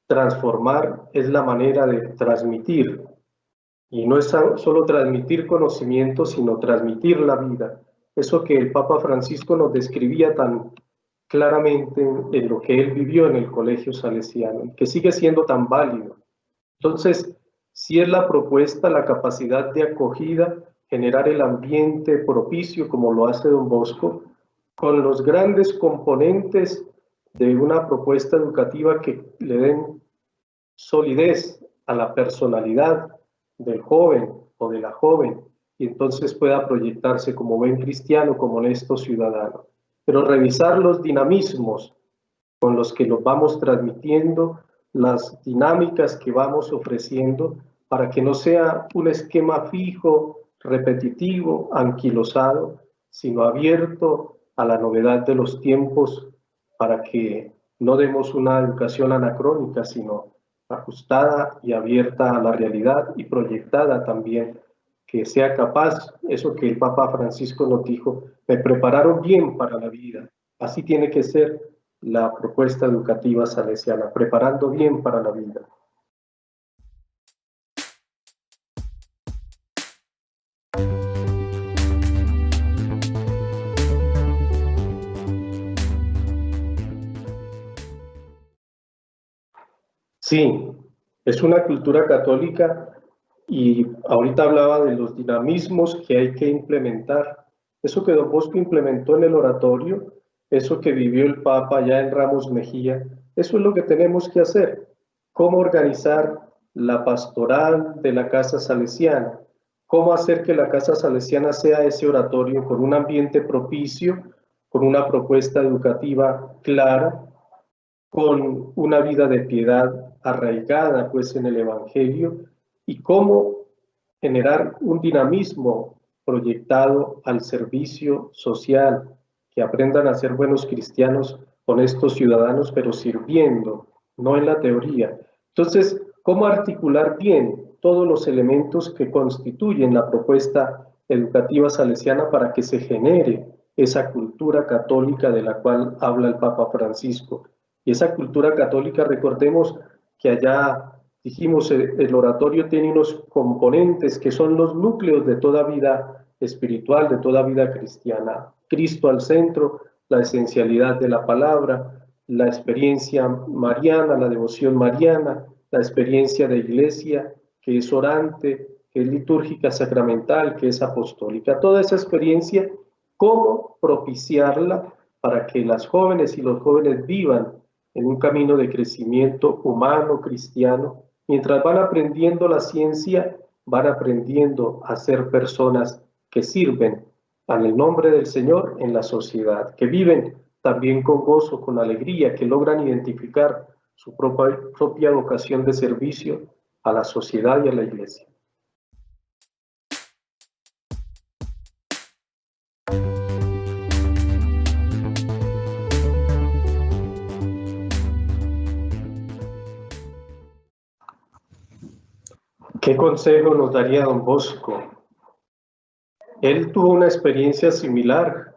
transformar es la manera de transmitir. Y no es solo transmitir conocimiento, sino transmitir la vida. Eso que el Papa Francisco nos describía tan claramente en lo que él vivió en el colegio salesiano, y que sigue siendo tan válido. Entonces, si es la propuesta, la capacidad de acogida, generar el ambiente propicio, como lo hace Don Bosco, con los grandes componentes de una propuesta educativa que le den solidez a la personalidad del joven o de la joven, y entonces pueda proyectarse como buen cristiano, como honesto ciudadano. Pero revisar los dinamismos con los que los vamos transmitiendo, las dinámicas que vamos ofreciendo, para que no sea un esquema fijo, repetitivo, anquilosado, sino abierto a la novedad de los tiempos, para que no demos una educación anacrónica, sino ajustada y abierta a la realidad y proyectada también, que sea capaz, eso que el Papa Francisco nos dijo, me prepararon bien para la vida. Así tiene que ser la propuesta educativa salesiana, preparando bien para la vida. Sí, es una cultura católica y ahorita hablaba de los dinamismos que hay que implementar. Eso que Don Bosco implementó en el oratorio, eso que vivió el Papa ya en Ramos Mejía, eso es lo que tenemos que hacer. Cómo organizar la pastoral de la Casa Salesiana, cómo hacer que la Casa Salesiana sea ese oratorio con un ambiente propicio, con una propuesta educativa clara, con una vida de piedad arraigada pues en el Evangelio, y cómo generar un dinamismo proyectado al servicio social, que aprendan a ser buenos cristianos, honestos ciudadanos, pero sirviendo, no en la teoría. Entonces, ¿cómo articular bien todos los elementos que constituyen la propuesta educativa salesiana para que se genere esa cultura católica de la cual habla el Papa Francisco? Y esa cultura católica, recordemos que allá dijimos, el oratorio tiene unos componentes que son los núcleos de toda vida espiritual, de toda vida cristiana. Cristo al centro, la esencialidad de la palabra, la experiencia mariana, la devoción mariana, la experiencia de iglesia, que es orante, que es litúrgica sacramental, que es apostólica. Toda esa experiencia, ¿cómo propiciarla para que las jóvenes y los jóvenes vivan en un camino de crecimiento humano, cristiano? Mientras van aprendiendo la ciencia, van aprendiendo a ser personas que sirven en el nombre del Señor en la sociedad, que viven también con gozo, con alegría, que logran identificar su propia vocación de servicio a la sociedad y a la iglesia. ¿Qué consejo nos daría don Bosco? Él tuvo una experiencia similar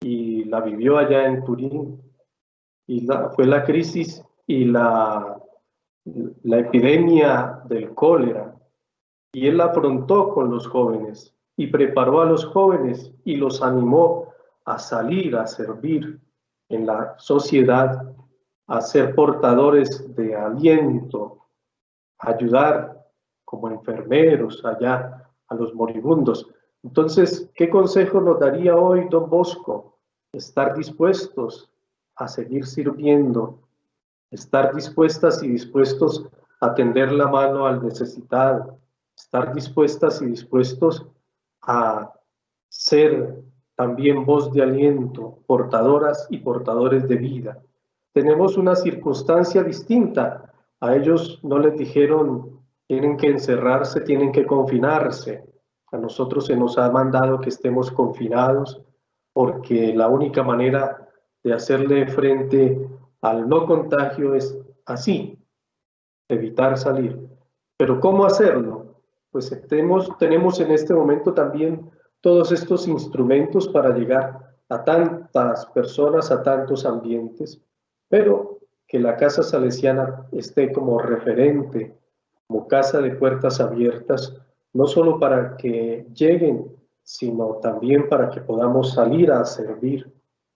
y la vivió allá en Turín. Y fue la crisis y la epidemia del cólera. Y él la afrontó con los jóvenes y preparó a los jóvenes y los animó a salir a servir en la sociedad, a ser portadores de aliento, a ayudar como enfermeros allá a los moribundos. Entonces, ¿qué consejo nos daría hoy don Bosco? Estar dispuestos a seguir sirviendo, estar dispuestas y dispuestos a tender la mano al necesitado, estar dispuestas y dispuestos a ser también voz de aliento, portadoras y portadores de vida. Tenemos una circunstancia distinta. A ellos no les dijeron tienen que encerrarse, tienen que confinarse. A nosotros se nos ha mandado que estemos confinados porque la única manera de hacerle frente al no contagio es así, evitar salir. Pero ¿cómo hacerlo? Pues tenemos en este momento también todos estos instrumentos para llegar a tantas personas, a tantos ambientes, pero que la Casa Salesiana esté como referente, como casa de puertas abiertas, no solo para que lleguen, sino también para que podamos salir a servir.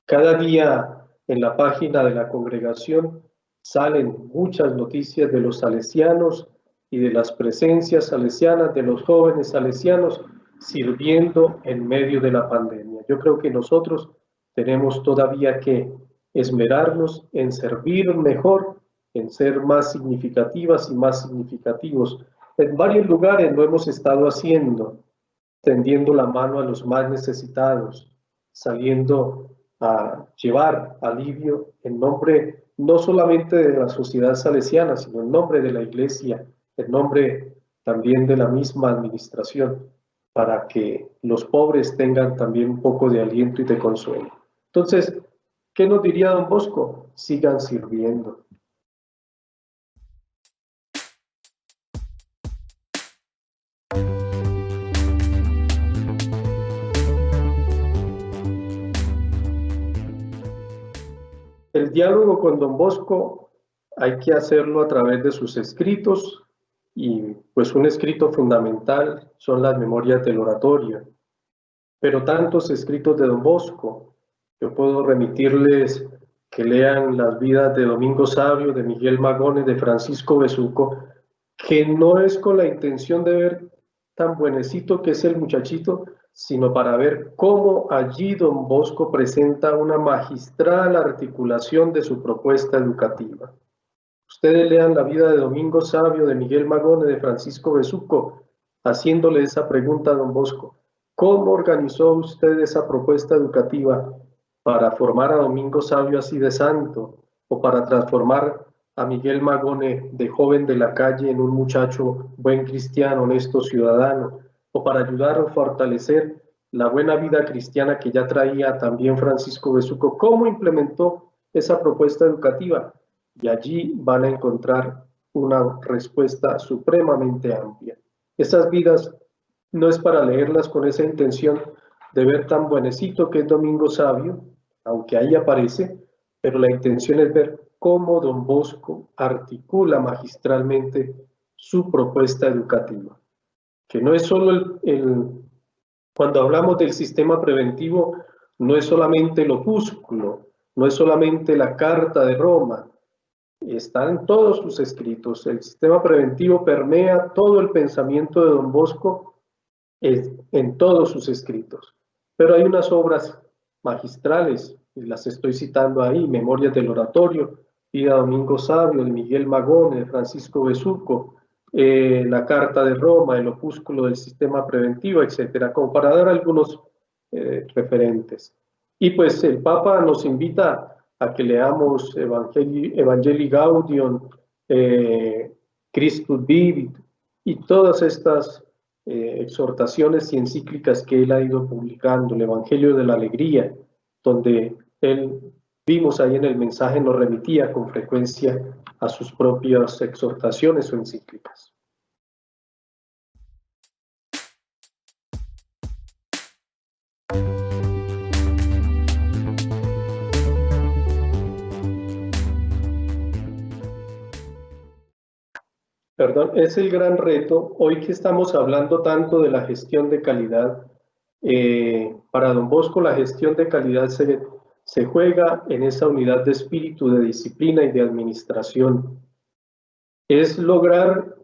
Cada día en la página de la congregación salen muchas noticias de los salesianos y de las presencias salesianas, de los jóvenes salesianos sirviendo en medio de la pandemia. Yo creo que nosotros tenemos todavía que esmerarnos en servir mejor, en ser más significativas y más significativos. En varios lugares lo hemos estado haciendo, tendiendo la mano a los más necesitados, saliendo a llevar alivio en nombre no solamente de la sociedad salesiana, sino en nombre de la Iglesia, en nombre también de la misma administración, para que los pobres tengan también un poco de aliento y de consuelo. Entonces, ¿qué nos diría don Bosco? Sigan sirviendo. El diálogo con don Bosco hay que hacerlo a través de sus escritos y pues un escrito fundamental son las memorias del oratorio. Pero tantos escritos de don Bosco, yo puedo remitirles que lean las vidas de Domingo Sabio, de Miguel Magones, de Francisco Besuco, que no es con la intención de ver tan buenecito que es el muchachito, sino para ver cómo allí don Bosco presenta una magistral articulación de su propuesta educativa. Ustedes lean la vida de Domingo Sabio, de Miguel Magones, de Francisco Besuco, haciéndole esa pregunta a don Bosco. ¿Cómo organizó usted esa propuesta educativa para formar a Domingo Sabio así de santo o para transformar a Miguel Magone de joven de la calle en un muchacho buen cristiano, honesto ciudadano, o para ayudar a fortalecer la buena vida cristiana que ya traía también Francisco Besuco? ¿Cómo implementó esa propuesta educativa? Y allí van a encontrar una respuesta supremamente amplia. Esas vidas no es para leerlas con esa intención de ver tan buenecito que es Domingo Sabio, aunque ahí aparece, pero la intención es ver cómo don Bosco articula magistralmente su propuesta educativa, que no es solo cuando hablamos del sistema preventivo, no es solamente el opúsculo, no es solamente la Carta de Roma, está en todos sus escritos. El sistema preventivo permea todo el pensamiento de don Bosco en todos sus escritos. Pero hay unas obras magistrales, y las estoy citando ahí: Memorias del Oratorio, Vida Domingo Sabio, de Miguel Magone, de Francisco Besuco, la Carta de Roma, el opúsculo del sistema preventivo, etcétera, como para dar algunos referentes. Y pues el Papa nos invita a que leamos Evangelii Gaudium, Christus Vivit y todas estas exhortaciones y encíclicas que él ha ido publicando, el Evangelio de la Alegría, donde él, vimos ahí en el mensaje, nos remitía con frecuencia a sus propias exhortaciones o encíclicas. Perdón, es el gran reto, hoy que estamos hablando tanto de la gestión de calidad, para don Bosco la gestión de calidad se juega en esa unidad de espíritu, de disciplina y de administración. Es lograr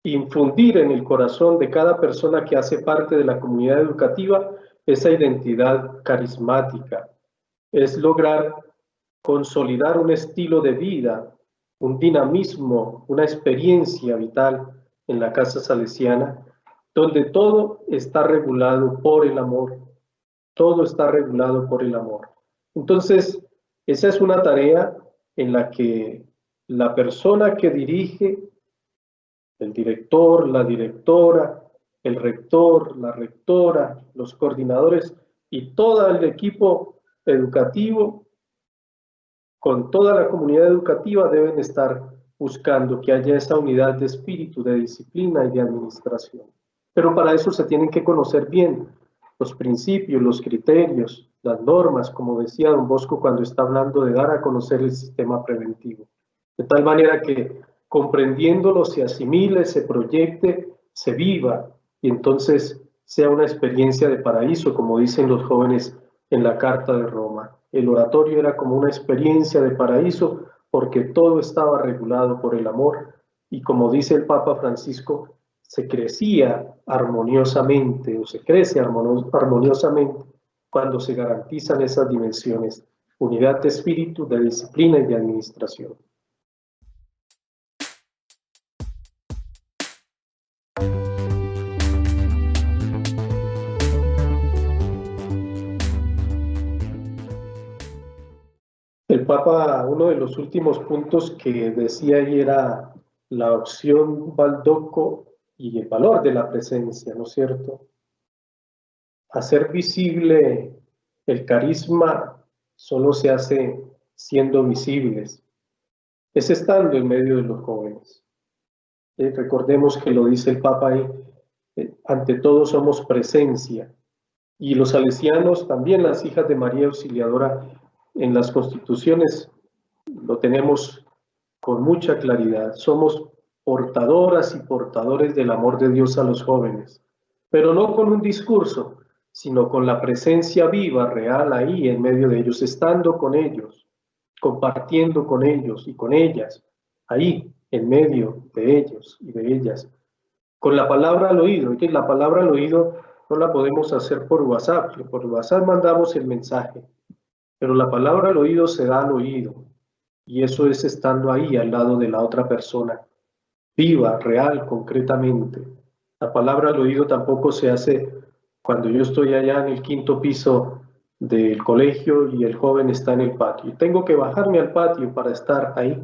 infundir en el corazón de cada persona que hace parte de la comunidad educativa esa identidad carismática. Es lograr consolidar un estilo de vida, un dinamismo, una experiencia vital en la casa salesiana, donde todo está regulado por el amor. Todo está regulado por el amor. Entonces, esa es una tarea en la que la persona que dirige, el director, la directora, el rector, la rectora, los coordinadores y todo el equipo educativo, con toda la comunidad educativa, deben estar buscando que haya esa unidad de espíritu, de disciplina y de administración. Pero para eso se tienen que conocer bien los principios, los criterios, las normas, como decía don Bosco cuando está hablando de dar a conocer el sistema preventivo. De tal manera que comprendiéndolo se asimile, se proyecte, se viva y entonces sea una experiencia de paraíso, como dicen los jóvenes en la Carta de Roma. El oratorio era como una experiencia de paraíso porque todo estaba regulado por el amor y como dice el Papa Francisco, se crecía armoniosamente o se crece armoniosamente cuando se garantizan esas dimensiones, unidad de espíritu, de disciplina y de administración. El Papa, uno de los últimos puntos que decía ahí era la opción Baldoco y el valor de la presencia, ¿no es cierto? Hacer visible el carisma solo se hace siendo visibles, es estando en medio de los jóvenes. Recordemos que lo dice el Papa ahí, ante todo somos presencia, y los salesianos, también las hijas de María Auxiliadora, en las constituciones lo tenemos con mucha claridad, somos portadoras y portadores del amor de Dios a los jóvenes, pero no con un discurso, sino con la presencia viva, real, ahí en medio de ellos, estando con ellos, compartiendo con ellos y con ellas, ahí en medio de ellos y de ellas, con la palabra al oído. Y la palabra al oído no la podemos hacer por WhatsApp mandamos el mensaje, pero la palabra al oído se da al oído, y eso es estando ahí al lado de la otra persona, viva, real, concretamente. La palabra al oído tampoco se hace cuando yo estoy allá en el 5º piso del colegio y el joven está en el patio. Tengo que bajarme al patio para estar ahí.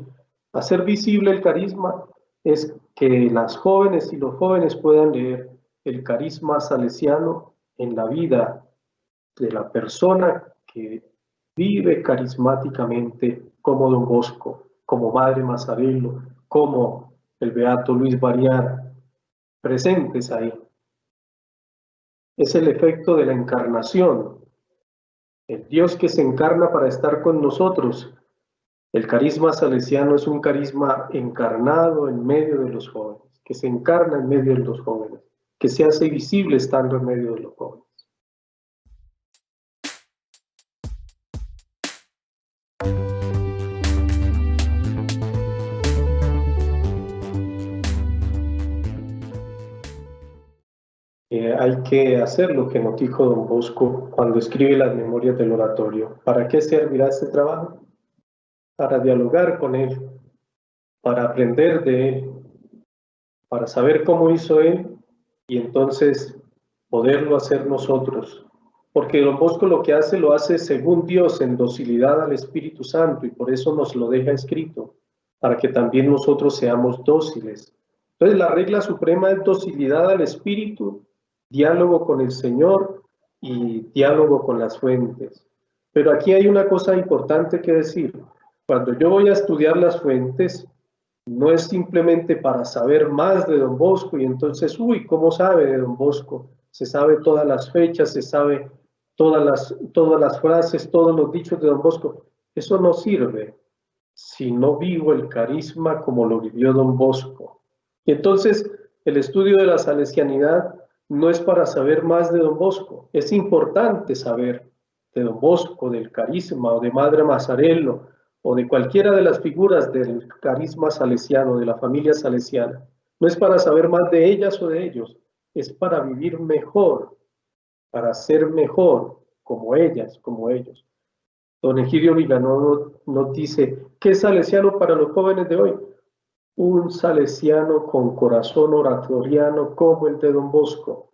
Hacer visible el carisma es que las jóvenes y los jóvenes puedan leer el carisma salesiano en la vida de la persona que vive carismáticamente, como don Bosco, como Madre Mazzarello, como el beato Luis Bariara, presentes ahí. Es el efecto de la encarnación, el Dios que se encarna para estar con nosotros. El carisma salesiano es un carisma encarnado en medio de los jóvenes, que se encarna en medio de los jóvenes, que se hace visible estando en medio de los jóvenes. Hay que hacer lo que nos dijo don Bosco cuando escribe las memorias del oratorio. ¿Para qué servirá este trabajo? Para dialogar con él, para aprender de él, para saber cómo hizo él y entonces poderlo hacer nosotros porque don Bosco lo que hace, lo hace según Dios, en docilidad al Espíritu Santo, y por eso nos lo deja escrito, para que también nosotros seamos dóciles. Entonces la regla suprema es docilidad al Espíritu, diálogo con el Señor y diálogo con las fuentes. Pero aquí hay una cosa importante que decir. Cuando yo voy a estudiar las fuentes, no es simplemente para saber más de don Bosco y entonces, uy, ¿cómo sabe de don Bosco? Se sabe todas las fechas, se sabe todas las frases, todos los dichos de don Bosco. Eso no sirve si no vivo el carisma como lo vivió don Bosco. Y entonces, el estudio de la salesianidad no es para saber más de don Bosco. Es importante saber de don Bosco, del carisma, o de Madre Mazzarello, o de cualquiera de las figuras del carisma salesiano, de la familia salesiana. No es para saber más de ellas o de ellos, es para vivir mejor, para ser mejor, como ellas, como ellos. Don Egidio Vilanova nos dice, ¿qué es salesiano para los jóvenes de hoy? Un salesiano con corazón oratoriano como el de don Bosco.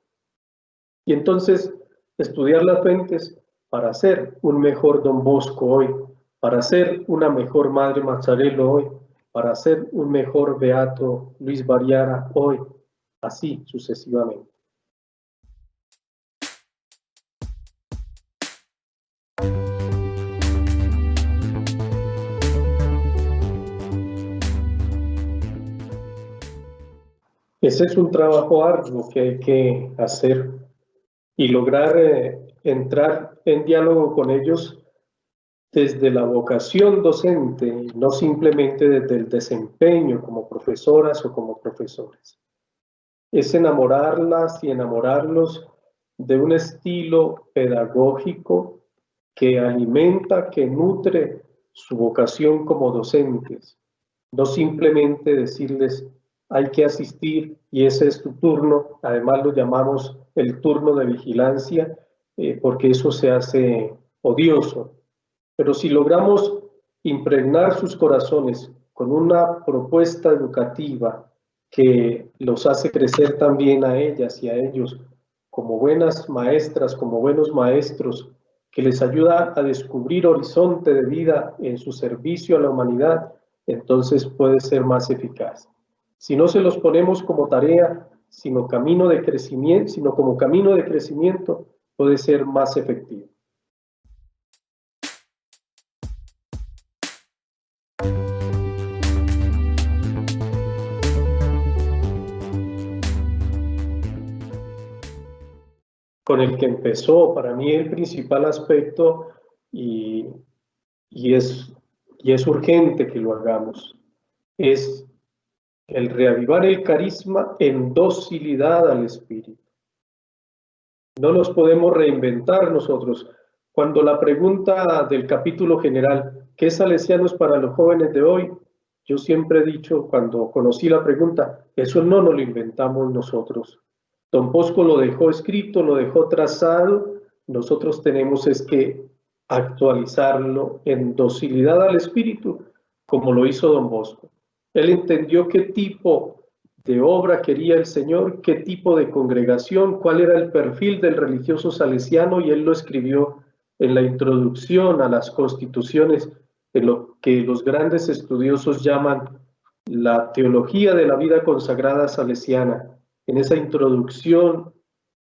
Y entonces, estudiar las fuentes para ser un mejor don Bosco hoy, para ser una mejor Madre Mazzarello hoy, para ser un mejor Beato Luis Barriara hoy, así sucesivamente. Ese es un trabajo arduo que hay que hacer y lograr entrar en diálogo con ellos desde la vocación docente, no simplemente desde el desempeño como profesoras o como profesores. Es enamorarlas y enamorarlos de un estilo pedagógico que alimenta, que nutre su vocación como docentes. No simplemente decirles, hay que asistir y ese es tu turno, además lo llamamos el turno de vigilancia, porque eso se hace odioso. Pero si logramos impregnar sus corazones con una propuesta educativa que los hace crecer también a ellas y a ellos como buenas maestras, como buenos maestros, que les ayuda a descubrir horizonte de vida en su servicio a la humanidad, entonces puede ser más eficaz. Si no se los ponemos como tarea, sino como camino de crecimiento, puede ser más efectivo. Con el que empezó, para mí el principal aspecto, y es urgente que lo hagamos, es el reavivar el carisma en docilidad al Espíritu. No nos podemos reinventar nosotros. Cuando la pregunta del capítulo general, ¿qué es salesianos para los jóvenes de hoy? Yo siempre he dicho, cuando conocí la pregunta, eso no nos lo inventamos nosotros. Don Bosco lo dejó escrito, lo dejó trazado, nosotros tenemos es que actualizarlo en docilidad al Espíritu, como lo hizo don Bosco. Él entendió qué tipo de obra quería el Señor, qué tipo de congregación, cuál era el perfil del religioso salesiano, y él lo escribió en la introducción a las constituciones, en lo que los grandes estudiosos llaman la teología de la vida consagrada salesiana. En esa introducción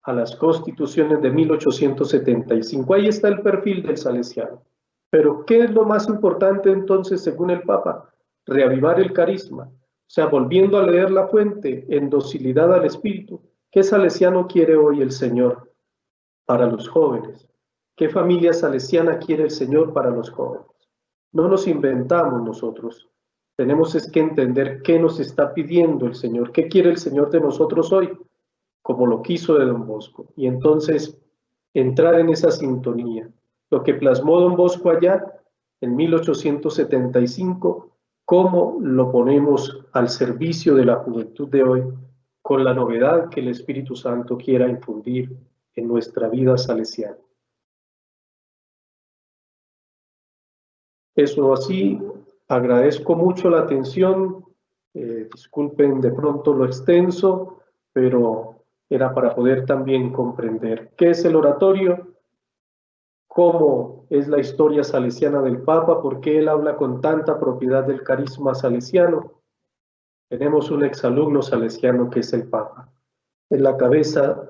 a las constituciones de 1875. Ahí está el perfil del salesiano. Pero ¿qué es lo más importante entonces según el Papa? Reavivar el carisma. O sea, volviendo a leer la fuente en docilidad al Espíritu. ¿Qué salesiano quiere hoy el Señor para los jóvenes? ¿Qué familia salesiana quiere el Señor para los jóvenes? No nos inventamos nosotros. Tenemos es que entender qué nos está pidiendo el Señor, qué quiere el Señor de nosotros hoy, como lo quiso de don Bosco, y entonces entrar en esa sintonía. Lo que plasmó don Bosco allá en 1875, cómo lo ponemos al servicio de la juventud de hoy, con la novedad que el Espíritu Santo quiera infundir en nuestra vida salesiana. Eso así, agradezco mucho la atención, disculpen de pronto lo extenso, pero era para poder también comprender qué es el oratorio cómo es la historia salesiana del Papa, por qué él habla con tanta propiedad del carisma salesiano. Tenemos un exalumno salesiano que es el Papa, es la cabeza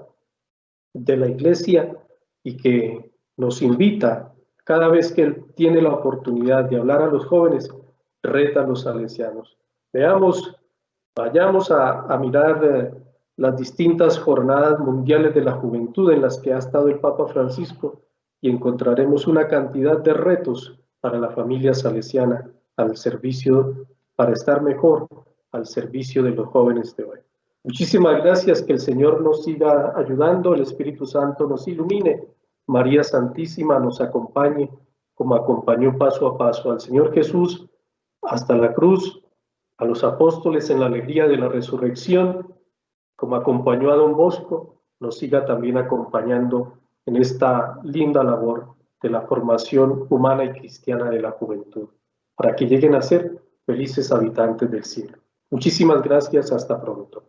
de la Iglesia y que nos invita, cada vez que él tiene la oportunidad de hablar a los jóvenes, reta a los salesianos. Vayamos a mirar las distintas jornadas mundiales de la juventud en las que ha estado el Papa Francisco y encontraremos una cantidad de retos para la familia salesiana al servicio, para estar mejor al servicio de los jóvenes de hoy. Muchísimas gracias, que el Señor nos siga ayudando, el Espíritu Santo nos ilumine, María Santísima nos acompañe como acompañó paso a paso al Señor Jesús hasta la cruz, a los apóstoles en la alegría de la resurrección, como acompañó a Don Bosco, nos siga también acompañando en esta linda labor de la formación humana y cristiana de la juventud, para que lleguen a ser felices habitantes del cielo. Muchísimas gracias, hasta pronto.